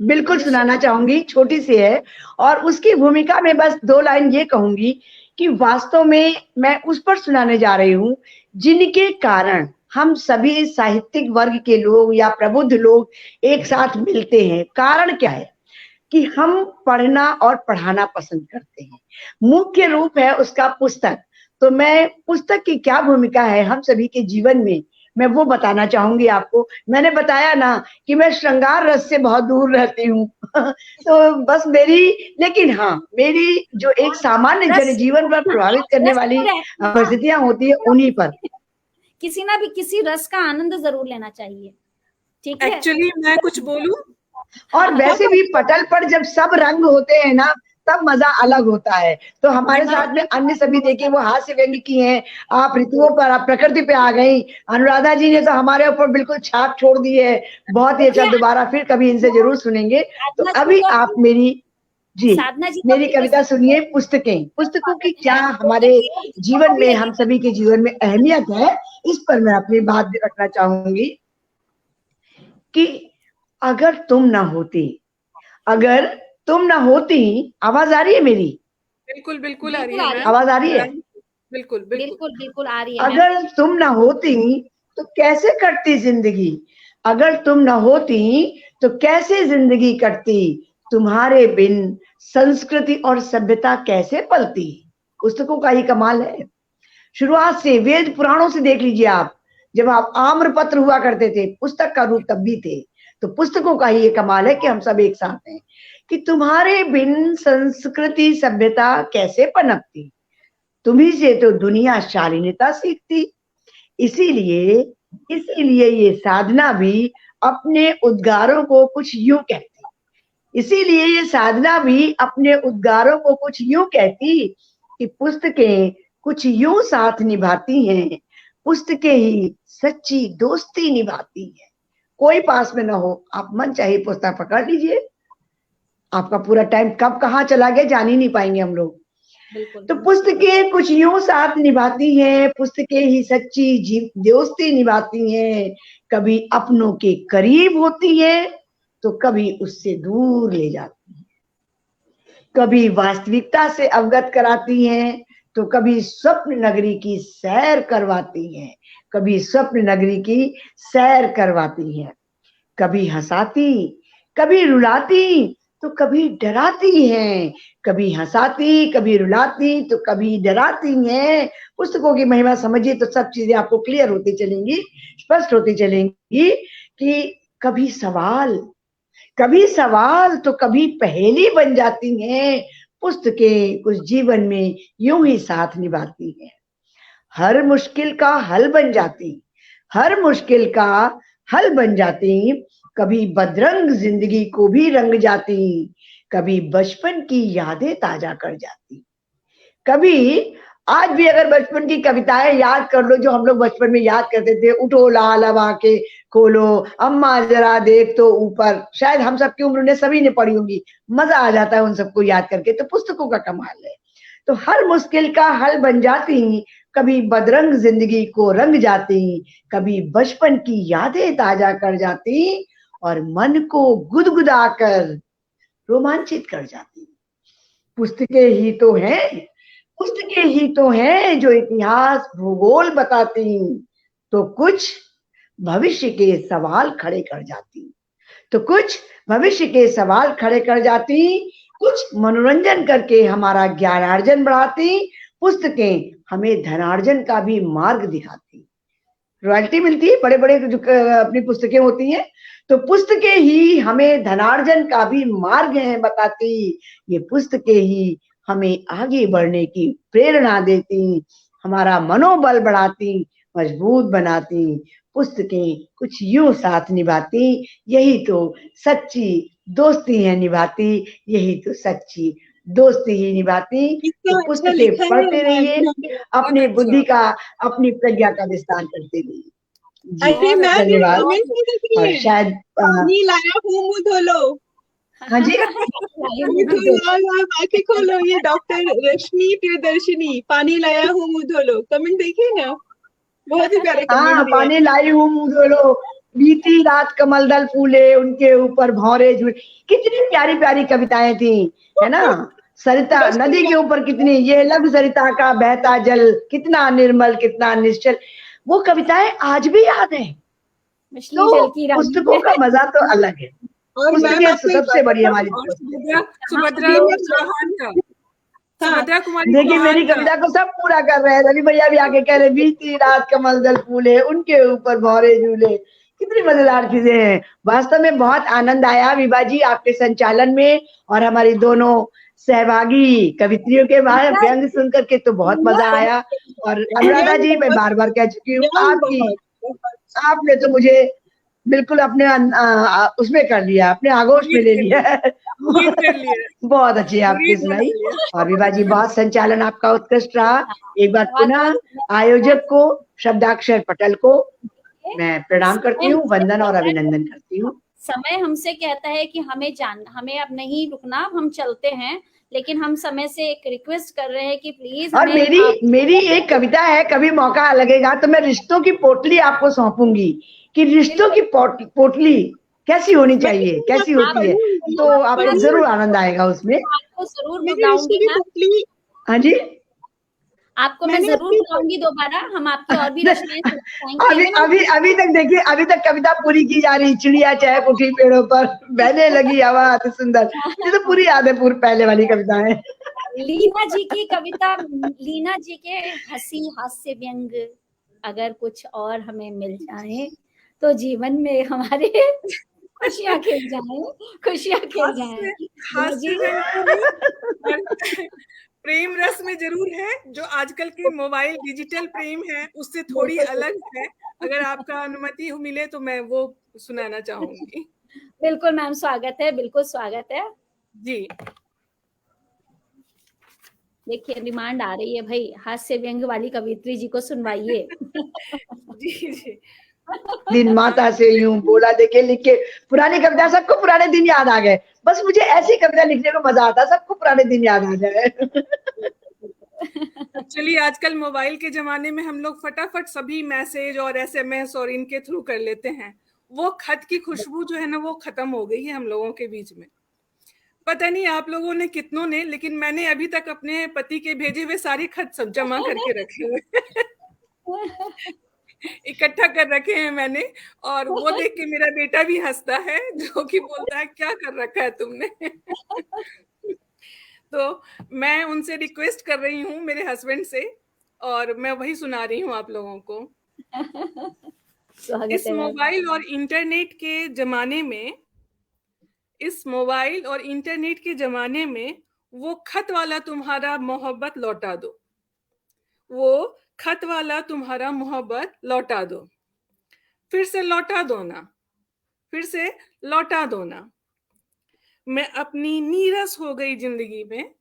बिल्कुल सुनाना चाहूंगी, छोटी सी है और उसकी भूमिका में बस 2 लाइन ये कहूंगी कि वास्तव में मैं उस पर सुनाने जा रही हूँ, जिनके कारण हम सभी साहित्यिक वर्ग के लोग या प्रबुद्ध लोग एक साथ मिलते हैं। कारण क्या है? कि हम पढ़ना और पढ़ाना पसंद करते हैं। मुख्य रूप है उसका पुस्तक। तो मैं पुस्तक की क्या भूमिका है हम सभी के जीवन में, मैं वो बताना चाहूंगी आपको। मैंने बताया ना कि मैं श्रृंगार रस से बहुत दूर रहती हूँ तो बस लेकिन हाँ, मेरी जो एक सामान्य रस जनजीवन पर प्रभावित करने रस वाली तो रहती है ना, परिस्थितियां होती है उन्हीं पर। किसी ना भी किसी रस का आनंद जरूर लेना चाहिए, ठीक है। एक्चुअली मैं कुछ बोलूं, और वैसे भी पटल पर जब सब रंग होते हैं ना, तब मजा अलग होता है। तो हमारे साथ में अन्य सभी देखिए वो हास्य व्यंग्य की हैं, आप ऋतुओं पर, आप प्रकृति पे आ गई। अनुराधा जी ने तो हमारे ऊपर बिल्कुल छाप छोड़ दी है। बहुत ही अच्छा, देखिए, दोबारा फिर कभी इनसे जरूर सुनेंगे। तो साधना जी अभी को आप मेरी जी, साधना जी को मेरी अपनी कविता सुनिए। पुस्तकें, पुस्तकों की क्या हमारे जीवन में, हम सभी के जीवन में अहमियत है, इस पर मैं अपनी बात रखना चाहूंगी कि अगर तुम ना होती, अगर तुम ना होती, आवाज आ रही है मेरी? बिल्कुल बिल्कुल आ रही बिल्कुल है आ रही है, मैम, आवाज आ रही है? बिल्कुल बिल्कुल। बिल्कुल बिल्कुल आ रही है मैम। अगर तुम ना होती तो कैसे कटती जिंदगी? अगर तुम ना होती तो कैसे जिंदगी कटती? तुम्हारे बिन संस्कृति और सभ्यता कैसे पलती? पुस्तकों का ही कमाल है। शुरुआत से वेद पुराणों से देख लीजिए आप, जब आप आम्र पत्र हुआ करते थे, पुस्तक का रूप तब भी थे। तो पुस्तकों का ही ये कमाल है कि हम सब एक साथ हैं। कि तुम्हारे बिन संस्कृति सभ्यता कैसे पनपती? तुम्ही से तो दुनिया शालीनता सीखती। इसीलिए इसीलिए ये साधना भी अपने उद्गारों को कुछ यूं कहती। इसीलिए ये साधना भी अपने उद्गारों को कुछ यूं कहती कि पुस्तकें कुछ यूं साथ निभाती हैं, पुस्तकें ही सच्ची दोस्ती निभाती हैं। कोई पास में ना हो, आप मन चाहे पुस्तक पकड़ लीजिए, आपका पूरा टाइम कब कहाँ चला गया जान ही नहीं पाएंगे हम लोग। बिल्कुल तो पुस्तकें कुछ यूं साथ निभाती हैं, पुस्तकें ही सच्ची दोस्ती निभाती हैं। कभी अपनों के करीब होती हैं तो कभी उससे दूर ले जाती हैं। कभी वास्तविकता से अवगत कराती हैं तो कभी स्वप्न नगरी की सैर करवाती हैं। कभी स्वप्न नगरी की सैर करवाती हैं। कभी हंसाती, कभी रुलाती, तो कभी डराती हैं। कभी हंसाती, कभी रुलाती, तो कभी डराती हैं। पुस्तकों की महिमा समझिए तो सब चीजें आपको क्लियर होती चलेंगी, स्पष्ट होती चलेंगी कि कभी सवाल तो कभी पहेली बन जाती हैं। पुस्तकें कुछ जीवन में यूं ही साथ निभाती हैं। हर मुश्किल का हल बन जाती, हर मुश्किल का हल बन जाती। कभी बदरंग जिंदगी को भी रंग जाती, कभी बचपन की यादें ताजा कर जाती। कभी आज भी अगर बचपन की कविताएं याद कर लो जो हम लोग बचपन में याद करते थे, उठो लाल अब आके खोलो, अम्मा जरा देख तो ऊपर, शायद हम सबकी उम्र ने सभी ने पढ़ी होंगी। मजा आ जाता है उन सबको याद करके। तो पुस्तकों का कमाल है। तो हर मुश्किल का हल बन जाती, कभी बदरंग जिंदगी को रंग जाती, कभी बचपन की यादें ताजा कर जाती और मन को गुदगुदाकर रोमांचित कर जाती। पुस्तकें ही तो हैं, पुस्तकें ही तो हैं जो इतिहास भूगोल बताती, तो कुछ भविष्य के सवाल खड़े कर जाती। तो कुछ भविष्य के सवाल खड़े कर जाती, कुछ मनोरंजन करके हमारा ज्ञानार्जन बढ़ाती। पुस्तकें हमें धनार्जन का भी मार्ग दिखाती। रॉयल्टी मिलती है, बड़े बड़े जो अपनी पुस्तकें होती हैं, तो पुस्तकें ही हमें धनार्जन का भी मार्ग है बताती। ये पुस्तकें ही हमें आगे बढ़ने की प्रेरणा देती, हमारा मनोबल बढ़ाती, मजबूत बनाती। पुस्तकें कुछ यूं साथ निभाती, यही तो सच्ची दोस्ती है निभाती, यही तो सच्ची दोस्ती ही निभाती। कितना तो अच्छा पुस्तकें लिखा है पढ़ते मैम रहिए, ने, अपनी बहुत बुद्धि अच्छा। का, अपनी प्रज्ञा का विस्तार करते रहिए। जी, अरे बहुत मैम ये धन्यवाद। कमेंट नहीं देख रही और है, शायद पानी लाया हूँ मुंह धो लो, हाँ जी, मुंह धो लो, आप आंखें खोलो। ये डॉक्टर रश्मि प्रियदर्शिनी, पानी लाया हूँ मुंह धो लो, कमेंट देखिए ना, बहुत ही प्यारा हाँ, कमेंट दिया है। पानी लाई हूँ मुँह धो लो, बीती रात कमल दल फूले, उनके ऊपर भौरे झूले। कितनी प्यारी प्यारी कविताएं थी, है ना। सरिता नदी के ऊपर कितनी, ये लघु सरिता का बहता जल, कितना निर्मल कितना निश्चल, वो कविताएं आज भी याद है। मछली जल की तो रानी पुस्तकों का मजा तो अलग है। और मैम पुस्तकें आपको एक सबसे बड़ी बात हमारी और दोस्त सुभद्रा है। सुभद्रा चौहान का, हाँ, सुभद्रा कुमारी देखिए मेरी चौहान का। कविता को सब पूरा कर रहे हैं, रवि भैया भी आके कह रहे बीती रात कमल दल फूले, उनके ऊपर भौरे झूले। कितनी मजेदार चीजें हैं। वास्तव में बहुत आनंद आया विभा जी आपके संचालन में, और हमारी दोनों सहभागी कवित्रियों के बारे व्यंग सुन करके तो बहुत मजा आया। और अनुराधा जी, मैं बार बार कह चुकी हूँ, आपने तो मुझे बिल्कुल अपने उसमें कर लिया, अपने आगोश में ले लिया। गीत कर लिया, बहुत अच्छी आपकी मुरीद बना सुनाई। लिया। और विभा जी बहुत संचालन आपका उत्कृष्ट रहा। एक बार बहुत पुनः बहुत आयोजक को, शब्दाक्षर पटल को मैं प्रणाम करती समय हूँ, हमसे वंदन और कहता है- अभिनंदन करती हूँ। समय हमसे कहता है कि हमें अब नहीं रुकना, अब हम चलते हैं, लेकिन हम समय से एक रिक्वेस्ट कर रहे हैं कि प्लीज और हमें मेरी एक कविता है, कभी मौका लगेगा तो मैं रिश्तों की पोटली आपको सौंपूंगी, कि रिश्तों की पोटली कैसी होनी चाहिए, कैसी होती है, तो आपको जरूर आनंद आएगा उसमें। आपको जरूर मेरी बुलाऊंगी रिश्ते की मैम, पोटली, हाँ जी। आपको मैं मैंने जरूर अपनी बुलाऊंगी दोबारा, हम आपकी और भी रचनाएं सुनाएंगे। अभी अभी अभी तक देखिए, अभी तक कविता पूरी की जा रही, चिड़िया चहक उठी पेड़ों पर, बहने लगी हवा अति सुंदर। ये तो पूरी याद है, पूरी पहले वाली कविता है। लीना जी की कविता, लीना जी के हंसी हास्य व्यंग अगर कुछ और हमें मिल जाए तो जीवन में हमारे खुशियां खिल जाए, खुशियां खिल जाए। हास्य व्यंग तो नहीं, पर प्रेम रस में जरूर है, जो आजकल के मोबाइल डिजिटल प्रेम है उससे थोड़ी अलग है। अगर आपका अनुमति मिले तो मैं वो सुनाना चाहूंगी। बिल्कुल मैम, स्वागत है, बिल्कुल स्वागत है। जी देखिए डिमांड आ रही है भाई, हास्य व्यंग वाली कवित्री जी को सुनवाइए। जी जी। दिन माता से यूं बोला, देखे लिख के पुरानी कविता, सबको पुराने दिन याद आ गए। बस मुझे ऐसी कविता लिखने को मजा आता, सबको पुराने दिन याद आ जाए। चलिए, आजकल मोबाइल के जमाने में हम लोग फटाफट सभी मैसेज और एसएमएस और इनके थ्रू कर लेते हैं। वो खत की खुशबू जो है ना, वो खत्म हो गई है हम लोगों के बीच में। पता नहीं आप लोगों ने कितनों ने, लेकिन मैंने अभी तक अपने पति के भेजे हुए सारे खत सब जमा करके रखे हुए इकट्ठा कर रखे हैं मैंने। और वो देख के मेरा बेटा भी हंसता है, जो कि बोलता है क्या कर रखा है तुमने। तो मैं उनसे रिक्वेस्ट कर रही हूँ, मेरे हस्बैंड से, और मैं वही सुना रही हूँ आप लोगों को। स्वागत इस है मैम। मोबाइल और इंटरनेट के जमाने में, इस मोबाइल और इंटरनेट के जमाने में वो खत वाला तुम्हारा मोहब्बत लौटा दो, वो खत वाला तुम्हारा मोहब्बत लौटा दो, फिर से लौटा दो ना, फिर से लौटा दो ना। मैं अपनी नीरस हो गई जिंदगी में,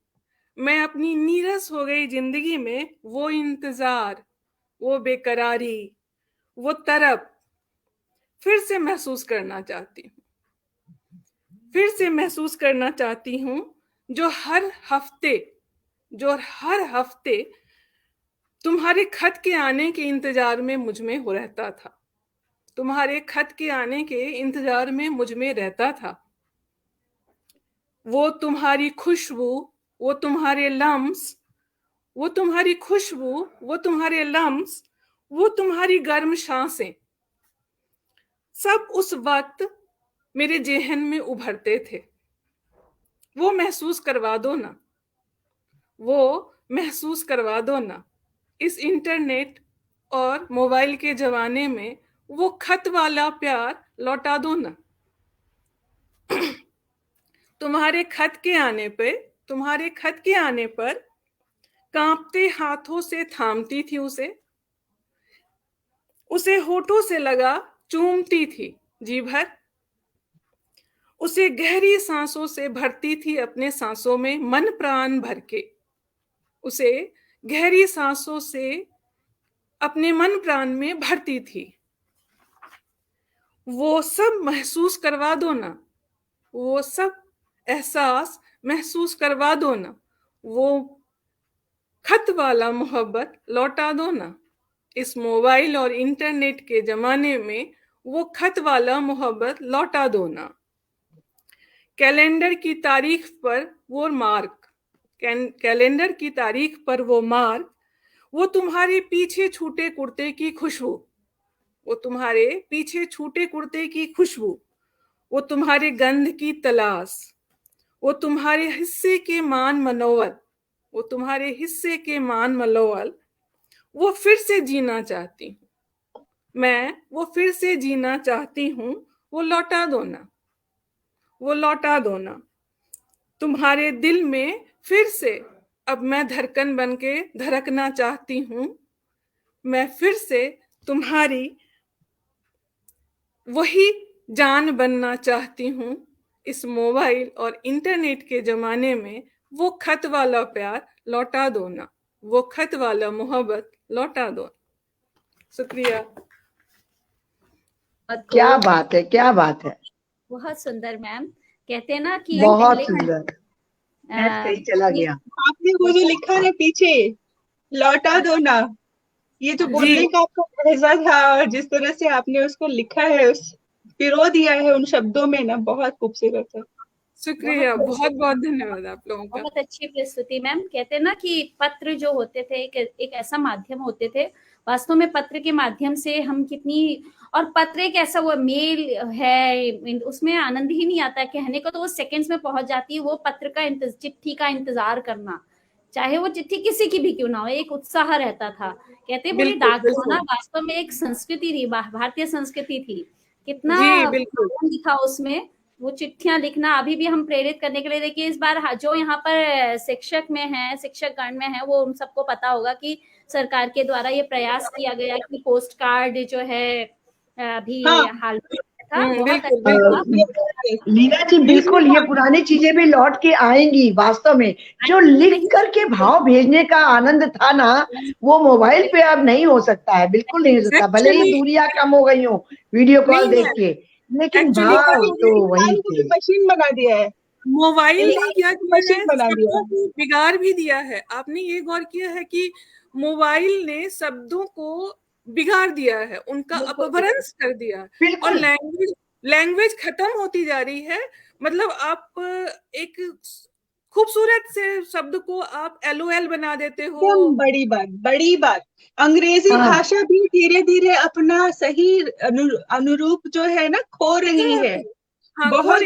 मैं अपनी नीरस हो गई जिंदगी में, वो इंतजार, वो बेकरारी, वो तरफ फिर से महसूस करना चाहती हूँ, फिर से महसूस करना चाहती हूँ, जो हर हफ्ते तुम्हारे खत के आने के इंतजार में मुझ में हो रहता था, तुम्हारे खत के आने के इंतजार में मुझ में रहता था। वो तुम्हारी खुशबू, वो तुम्हारे लम्स, वो तुम्हारी खुशबू, वो तुम्हारे लम्स, वो तुम्हारी गर्म सांसें, सब उस वक्त मेरे जेहन में उभरते थे। वो महसूस करवा दो ना, वो महसूस करवा दो ना। इस इंटरनेट और मोबाइल के जमाने में वो खत वाला प्यार लौटा दो ना। तुम्हारे खत के आने पर कांपते हाथों से थामती थी उसे होठों से लगा चूमती थी जी भर, उसे गहरी सांसों से भरती थी अपने सांसों में मन प्राण भर के, उसे गहरी सांसों से अपने मन प्राण में भरती थी। वो सब महसूस करवा दो ना, वो सब एहसास महसूस करवा दो ना, वो खत वाला मोहब्बत लौटा दो ना। इस मोबाइल और इंटरनेट के जमाने में वो खत वाला मोहब्बत लौटा दो ना। कैलेंडर की तारीख पर वो मार्क, कैलेंडर की तारीख पर वो मार्क, वो तुम्हारे पीछे छूटे कुर्ते की खुशबू, वो तुम्हारे पीछे छूटे कुर्ते की खुशबू, वो तुम्हारे गंध की तलाश, वो तुम्हारे हिस्से के मान मनोवल, वो तुम्हारे हिस्से के मान मनोवल, वो फिर से जीना चाहती हूँ मैं, वो फिर से जीना चाहती हूँ, वो लौटा दो ना, वो लौटा दो ना। तुम्हारे दिल में फिर से अब मैं धड़कन बन के धड़कना चाहती हूँ, मैं फिर से तुम्हारी वही जान बनना चाहती हूँ। इस मोबाइल और इंटरनेट के जमाने में वो खत वाला प्यार लौटा दो ना, वो खत वाला मोहब्बत लौटा दो। शुक्रिया। क्या बात है, क्या बात है, बहुत सुंदर मैम। कहते हैं ना कि बहुत पहले सुंदर। मैं कहीं चला गया। आपने वो जो लिखा है पीछे, लौटा दो ना, ये जो बोलने का आपका लहजा था और जिस तरह से आपने उसको लिखा है, उस पिरो दिया है उन शब्दों में ना, बहुत खूबसूरत है। शुक्रिया, बहुत बहुत धन्यवाद आप लोगों का। बहुत अच्छी प्रस्तुति मैम। कहते हैं ना कि पत्र जो होते थे एक ऐसा माध्यम होते थे, वास्तव में पत्र के माध्यम से हम कितनी, और पत्र एक ऐसा वो मेल है, उसमें आनंद ही नहीं आता कहने को, तो वो सेकंड्स में पहुंच जाती है। वो पत्र का चिट्ठी का इंतजार करना, चाहे वो चिट्ठी किसी की भी क्यों ना हो, एक उत्साह रहता था। कहते हैं पूरी डाक ना वास्तव में एक संस्कृति थी, भारतीय संस्कृति थी। कितना लिखा उसमें, वो चिट्ठियां लिखना अभी भी हम प्रेरित करने के लिए। देखिए इस बार जो यहाँ पर शिक्षक में है, शिक्षक गण में है, वो उन सबको पता होगा कि सरकार के द्वारा ये प्रयास किया गया कि पोस्ट कार्ड जो है अभी हाल में था, बहुत अच्छा। लीना जी बिल्कुल, ये पुरानी चीजें भी लौट के आएंगी वास्तव में। जो लिख करके भाव भेजने का आनंद था ना, वो मोबाइल पे अब नहीं हो सकता है, बिल्कुल नहीं हो सकता। भले ही दूरियां कम हो गई हो वीडियो कॉल देख के, लेकिन भाव तो वही थे। मशीन बना दिया है मोबाइल ने, क्या किया है, शब्दों को बिगाड़ भी दिया है। आपने ये गौर किया है कि मोबाइल ने शब्दों को बिगाड़ दिया है, उनका अपभ्रंश कर दिया, और लैंग्वेज खत्म होती जा रही है। मतलब आप एक खूबसूरत से शब्द को आप LOL बना देते हो। बड़ी बात अंग्रेजी भाषा भी धीरे धीरे अपना सही अनुरूप जो है ना खो रही है। बहुत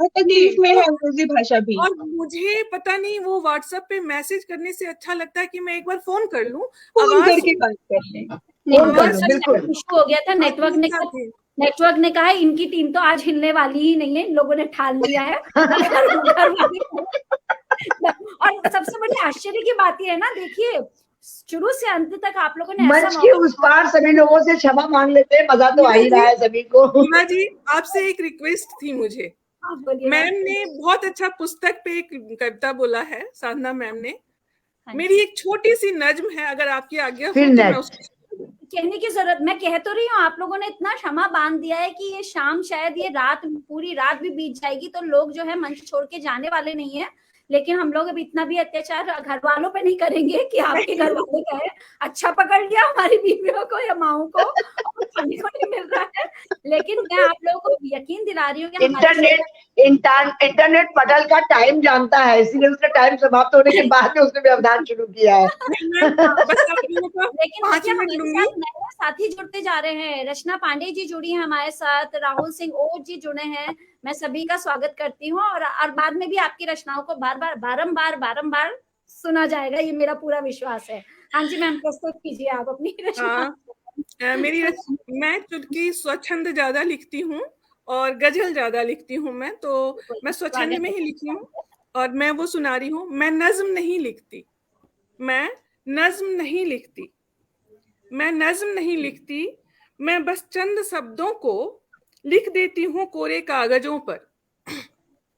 तकलीफ में है अंग्रेजी भाषा भी। और मुझे पता नहीं, वो व्हाट्सएप पे मैसेज करने से अच्छा लगता है कि मैं एक बार फोन कर लूं, फोन करके बात कर लें। इशू हो गया था, नेटवर्क ने कहा इनकी टीम तो आज हिलने वाली ही नहीं है, इन लोगों ने ठान लिया है। और सबसे बड़ी आश्चर्य की बात यह है ना, देखिए शुरू से अंत तक आप लोगों ने मंच के उस पार सभी लोगों से क्षमा मांग लेते हैं, मजा तो आ ही रहा है सभी को। मीना जी, आपसे एक रिक्वेस्ट थी मुझे। मैम ने बहुत अच्छा पुस्तक पे एक कविता बोला है, साधना मैम ने। मेरी एक छोटी सी नज्म है, अगर आपकी आज्ञा हो तो मैं उसको कहने की जरूरत, मैं कह तो रही हूँ, आप लोगों ने इतना क्षमा बांध दिया है कि ये शाम, शायद ये रात, पूरी रात भी बीत जाएगी तो लोग जो है मंच छोड़ के जाने वाले नहीं है। लेकिन हम लोग अब इतना भी अत्याचार घर वालों पे नहीं करेंगे कि आपके घर वाले कहे अच्छा पकड़ लिया हमारी बीवियों को या माओ को, खाने को नहीं मिल रहा है। लेकिन मैं आप लोगों को यकीन दिला रही हूँ कि इंटरनेट पटल का टाइम जानता है, इसलिए उसने टाइम समाप्त होने के बाद में उसने व्यवधान शुरू किया है। लेकिन हमारे साथी जुड़ते जा रहे हैं। रचना पांडे जी जुड़ी हैं हमारे साथ, राहुल सिंह ओझ जी जुड़े हैं। मैं सभी का स्वागत करती हूँ, और बाद में भी आपकी रचनाओं को बारंबार सुना जाएगा, ये मेरा पूरा विश्वास है। हाँ जी मैम, प्रस्तुत कीजिए आप अपनी रचना। मैं चूंकि स्वच्छंद ज्यादा लिखती हूँ और गजल ज्यादा लिखती हूँ, तो मैं स्वच्छंद में ही लिखी हूँ और मैं वो सुना रही हूँ। मैं नज्म नहीं लिखती, मैं नज्म नहीं लिखती, मैं बस चंद शब्दों को लिख देती हूँ कोरे कागजों पर।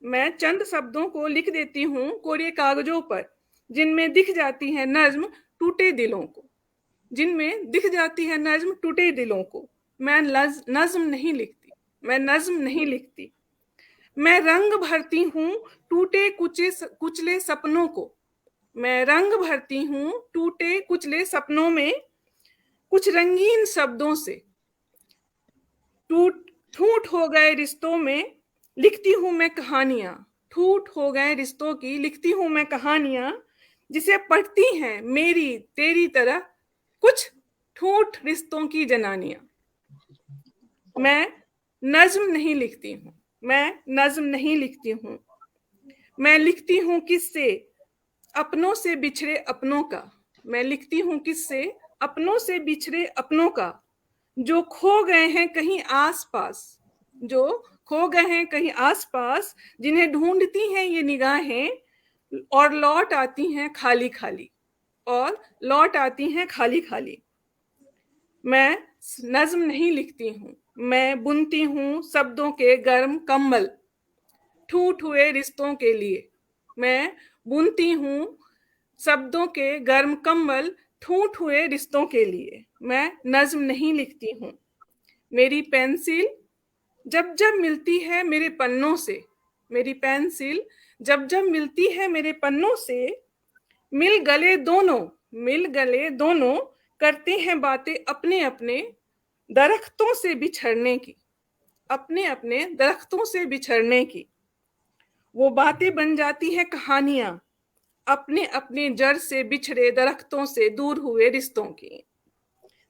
मैं चंद शब्दों को लिख देती हूँ कोरे कागजों पर, जिनमें दिख जाती है नज्म टूटे दिलों को, जिनमें दिख जाती है नज्म टूटे दिलों को। मैं नज्म नहीं लिखती, मैं रंग भरती हूँ टूटे कुचले सपनों को। मैं रंग भरती हूँ टूटे कुचले सपनों में, कुछ रंगीन शब्दों से, ठूठ हो गए रिश्तों में लिखती हूँ मैं कहानियां, ठूठ हो गए रिश्तों की लिखती हूँ मैं कहानियां, जिसे पढ़ती हैं मेरी तेरी तरह कुछ ठूठ रिश्तों की जनानियां। मैं नज्म नहीं लिखती हूँ, मैं नज्म नहीं लिखती हूँ, मैं लिखती हूँ किससे अपनों से बिछड़े अपनों का, मैं लिखती हूँ किससे अपनों से बिछड़े अपनों का, जो खो गए हैं कहीं आसपास, जो खो गए हैं कहीं आसपास, जिन्हें ढूंढती हैं ये निगाहें और लौट आती हैं खाली खाली, और लौट आती हैं खाली खाली। मैं नज्म नहीं लिखती हूँ, मैं बुनती हूँ शब्दों के गर्म कंबल ठूठ हुए रिश्तों के लिए, मैं बुनती हूँ शब्दों के गर्म कंबल ठूठ हुए रिश्तों के लिए। मैं नज्म नहीं लिखती हूँ, मेरी पेंसिल जब जब मिलती है मेरे पन्नों से, मेरी पेंसिल जब जब मिलती है मेरे पन्नों से, मिल गले दोनों करते हैं बातें अपने अपने दरख्तों से बिछड़ने की, अपने अपने दरख्तों से बिछड़ने की। वो बातें बन जाती हैं कहानियां अपने अपने जड़ से बिछड़े दरख्तों से दूर हुए रिश्तों की,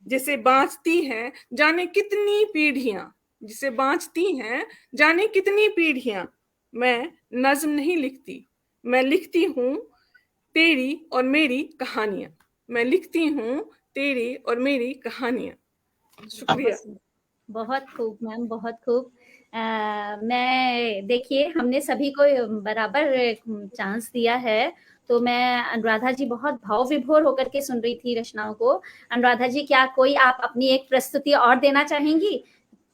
जिसे बांचती हैं जाने कितनी पीढ़ियां, जिसे बांचती हैं जाने कितनी पीढ़ियां। मैं नज्म नहीं लिखती, मैं लिखती हूँ तेरी और मेरी कहानियां, मैं लिखती हूँ तेरी और मेरी कहानियां। शुक्रिया। बहुत खूब मैम, बहुत खूब। मैं देखिए हमने सभी को बराबर चांस दिया है, तो मैं अनुराधा जी बहुत भाव विभोर होकर के सुन रही थी रचनाओं को। अनुराधा जी, क्या कोई आप अपनी एक प्रस्तुति और देना चाहेंगी?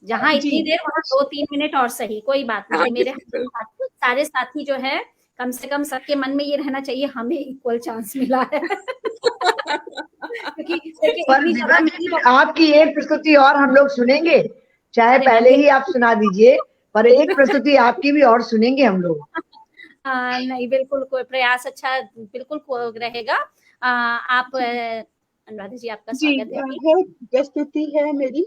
जहाँ इतनी देर वहाँ 2-3 मिनट और सही, कोई बात नहीं। मेरे सारे साथी जो है, कम से कम सबके मन में ये रहना चाहिए हमें इक्वल चांस मिला है। क्योंकि आपकी एक प्रस्तुति और हम लोग सुनेंगे, चाहे पहले ही आप सुना दीजिए, पर एक प्रस्तुति आपकी भी और सुनेंगे हम लोग। नहीं, बिल्कुल कोई प्रयास अच्छा बिल्कुल रहेगा। आप अनुराधा जी, आपका स्वागत है। प्रस्तुति है मेरी।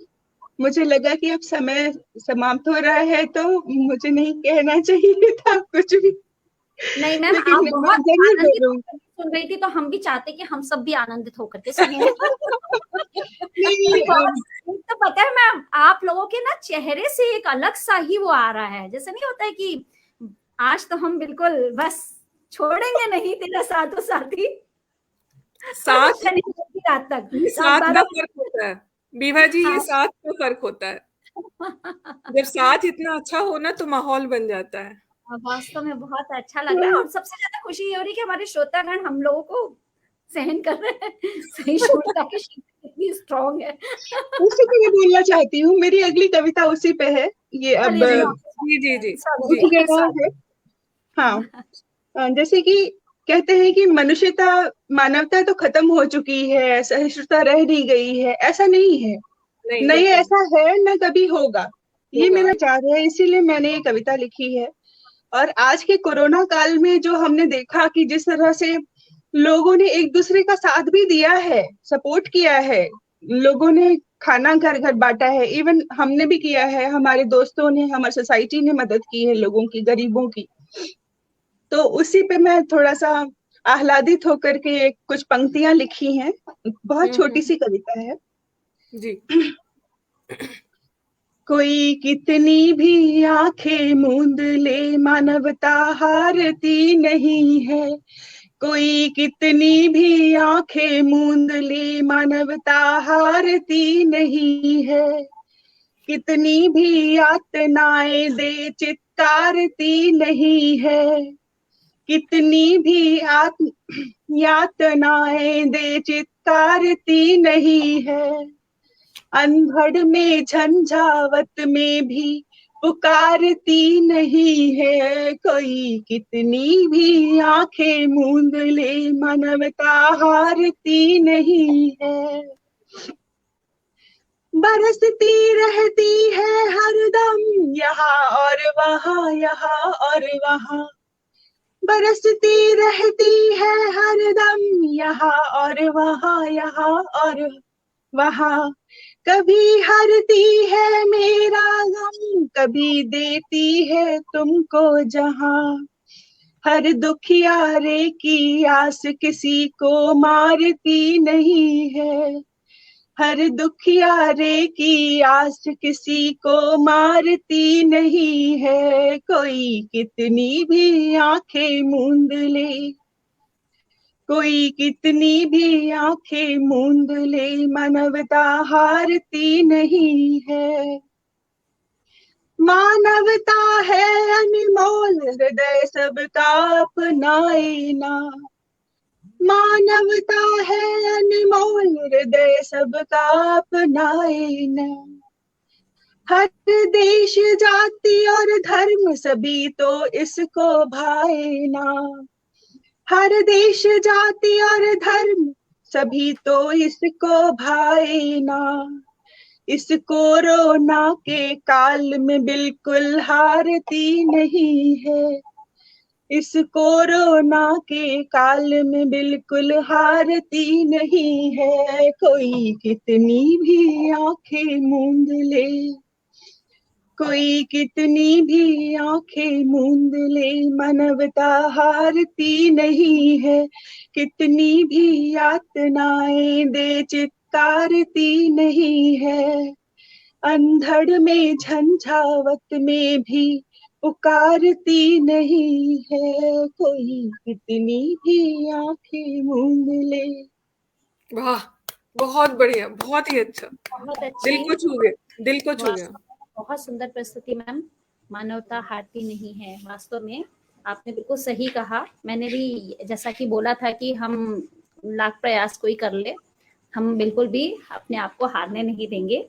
मुझे लगा कि अब समय समाप्त हो रहा है, तो मुझे नहीं कहना चाहिए था कुछ भी। नहीं मैम, आप बहुत आनंदित होकर सुन रही थी, तो हम भी चाहते कि हम सब भी आनंदित होकर के सुने। तो पता है मैम, आप लोगों के ना चेहरे से एक अलग सा ही वो आ रहा है, जैसे नहीं होता है कि आज तो हम बिल्कुल बस छोड़ेंगे नहीं तेरा साथों साथी साथ रात तक। साथ का फर्क होता है बीभा जी, ये साथ का फर्क होता है। जब साथ इतना अच्छा हो ना तो माहौल बन जाता है। वास्तव में बहुत अच्छा लग रहा है, और सबसे ज्यादा खुशी ये हो रही है कि हमारे श्रोतागण हम लोगों को सहन कर रहे हैं। सही श्रोता की शक्ति कितनी स्ट्रॉन्ग है। उसी पे मैं बोलना चाहती हूँ, मेरी अगली कविता उसी पे है। ये अब जी है। हाँ, जैसे कि कहते हैं कि मनुष्यता, मानवता तो खत्म हो चुकी है, सहिष्णुता रह नहीं गई है, ऐसा नहीं है। नहीं ऐसा है, न कभी होगा। ये मेरा विचार है, इसीलिए मैंने ये कविता लिखी है। और आज के कोरोना काल में जो हमने देखा कि जिस तरह से लोगों ने एक दूसरे का साथ भी दिया है, सपोर्ट किया है, लोगों ने खाना घर घर बांटा है, इवन हमने भी किया है, हमारे दोस्तों ने, हमारी सोसाइटी ने मदद की है लोगों की, गरीबों की। तो उसी पे मैं थोड़ा सा आह्लादित होकर के कुछ पंक्तियां लिखी हैं। बहुत छोटी सी कविता है जी। कोई कितनी भी आंखें मूंद ले, मानवता हारती नहीं है। कोई कितनी भी आंखें मूंद ले, मानवता हारती नहीं है। कितनी भी यातनाएं दे, चित्कारती नहीं है। कितनी भी यातनाएं दे, चित्कारती नहीं है। अनहड़ में झंझावत में भी पुकारती नहीं है। कोई कितनी भी आंखें मूंद ले, मानवता हारती नहीं है। बरसती रहती है हरदम यहाँ और वहाँ, यहाँ और वहाँ। बरसती रहती है हरदम यहाँ और वहाँ, यहाँ और वहाँ। कभी हरती है मेरा गम, कभी देती है तुमको जहां। हर दुखियारे की आस किसी को मारती नहीं है। हर दुखियारे की आस किसी को मारती नहीं है। कोई कितनी भी आंखें मूंद ले, कोई कितनी भी आंखें मूंद ले, मानवता हारती नहीं है। मानवता है अनमोल, हृदय सबका अपनाए ना। मानवता है अनमोल, हृदय सबका अपनाए ना। हर देश जाति और धर्म सभी तो इसको भाए ना। हर देश जाति और धर्म सभी तो इसको भाए ना। इस कोरोना के काल में बिल्कुल हारती नहीं है। इस कोरोना के काल में बिल्कुल हारती नहीं है। कोई कितनी भी आंखें मूंद ले, कोई कितनी भी आंखें मूंद ले, मानवता हारती नहीं है। कितनी भी यातनाएं दे, चित्कारती नहीं है। अंधड़ में झंझावत में भी पुकारती नहीं है। कोई कितनी भी आंखें मूंद ले। वाह, बहुत बढ़िया, बहुत ही अच्छा, बहुत दिल अच्छी। को छू गया, दिल को छू गया। वास्तव में बहुत सुंदर प्रस्तुति मैम। मानवता हारती नहीं है, वास्तव में आपने बिल्कुल सही कहा। मैंने भी जैसा कि बोला था कि हम लाख प्रयास कोई कर ले, हम बिल्कुल भी अपने आप को हारने नहीं देंगे।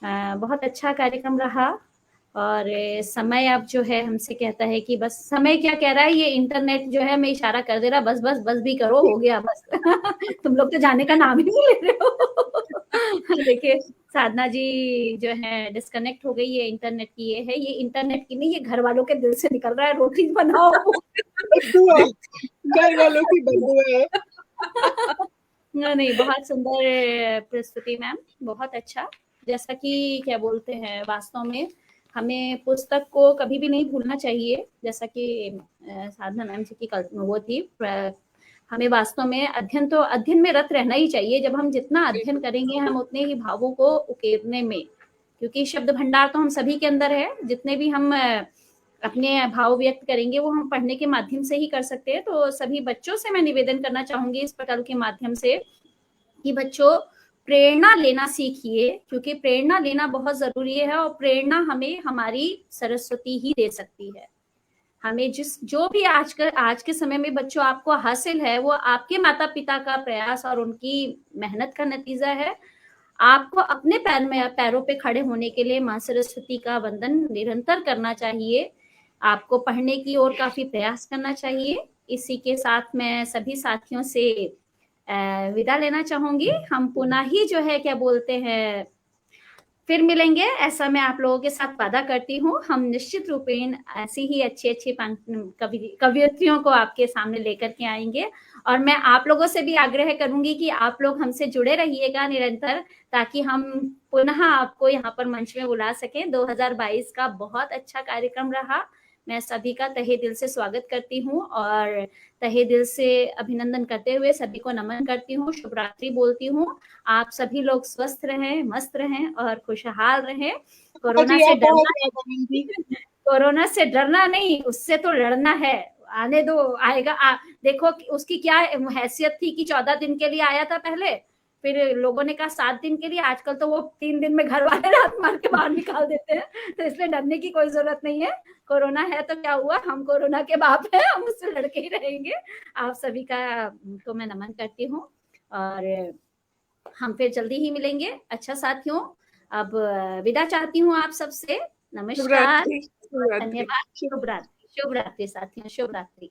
बहुत अच्छा कार्यक्रम रहा। और समय अब जो है हमसे कहता है कि बस, समय क्या कह रहा है, ये इंटरनेट जो है हमें इशारा कर दे रहा, बस बस बस भी करो, हो गया बस। तुम लोग तो जाने का नाम ही नहीं ले रहे हो। देखिए साधना जी जो है डिस्कनेक्ट हो गई है। इंटरनेट की ये है, ये इंटरनेट की नहीं, ये घर वालों के दिल से निकल रहा है, रोटी बनाओ। बदुआ, घर वालों की बदुआ है। नहीं, बहुत सुंदर प्रस्तुति मैम, बहुत अच्छा। जैसा कि क्या बोलते हैं, वास्तव में हमें पुस्तक को कभी भी नहीं भूलना चाहिए। जैसा कि साधना मैम जी की वो थी, हमें वास्तव में अध्ययन में रत रहना ही चाहिए। जब हम जितना अध्ययन करेंगे, हम उतने ही भावों को उकेरने में, क्योंकि शब्द भंडार तो हम सभी के अंदर है। जितने भी हम अपने भाव व्यक्त करेंगे वो हम पढ़ने के माध्यम से ही कर सकते हैं। तो सभी बच्चों से मैं निवेदन करना चाहूंगी इस पटल के माध्यम से कि बच्चों प्रेरणा लेना सीखिए, क्योंकि प्रेरणा लेना बहुत जरूरी है। और प्रेरणा हमें हमारी सरस्वती ही दे सकती है। हमें जो भी आज के समय में बच्चों आपको हासिल है, वो आपके माता पिता का प्रयास और उनकी मेहनत का नतीजा है। आपको अपने पैरों पे खड़े होने के लिए माँ सरस्वती का वंदन निरंतर करना चाहिए। आपको पढ़ने की ओर काफी प्रयास करना चाहिए। इसी के साथ मैं सभी साथियों से विदा लेना चाहूंगी। हम पुनः ही जो है क्या बोलते हैं फिर मिलेंगे, ऐसा मैं आप लोगों के साथ वादा करती हूँ। हम निश्चित रूपेण ऐसी ही अच्छी अच्छी कवियत्रियों को आपके सामने लेकर के आएंगे। और मैं आप लोगों से भी आग्रह करूंगी कि आप लोग हमसे जुड़े रहिएगा निरंतर, ताकि हम पुनः आपको यहाँ पर मंच में बुला सकें। 2022 का बहुत अच्छा कार्यक्रम रहा। मैं सभी का तहे दिल से स्वागत करती हूँ और तहे दिल से अभिनंदन करते हुए सभी को नमन करती हूँ, शुभ रात्रि बोलती हूँ। आप सभी लोग स्वस्थ रहें, मस्त रहें और खुशहाल रहें। कोरोना से डरना नहीं, उससे तो लड़ना है। आने दो, आएगा। देखो उसकी क्या हैसियत थी कि 14 दिन के लिए आया था पहले, फिर लोगों ने कहा 7 दिन के लिए। आजकल तो वो 3 दिन में घर वाले रात मार के बाहर निकाल देते हैं। तो इसलिए डरने की कोई जरूरत नहीं है। कोरोना है तो क्या हुआ, हम कोरोना के बाप हैं, हम उससे लड़के ही रहेंगे। आप सभी का तो मैं नमन करती हूँ और हम फिर जल्दी ही मिलेंगे। अच्छा साथियों, अब विदा चाहती हूँ आप सबसे। नमस्कार, धन्यवाद, शुभ रात्रि साथियों, शुभ रात्रि।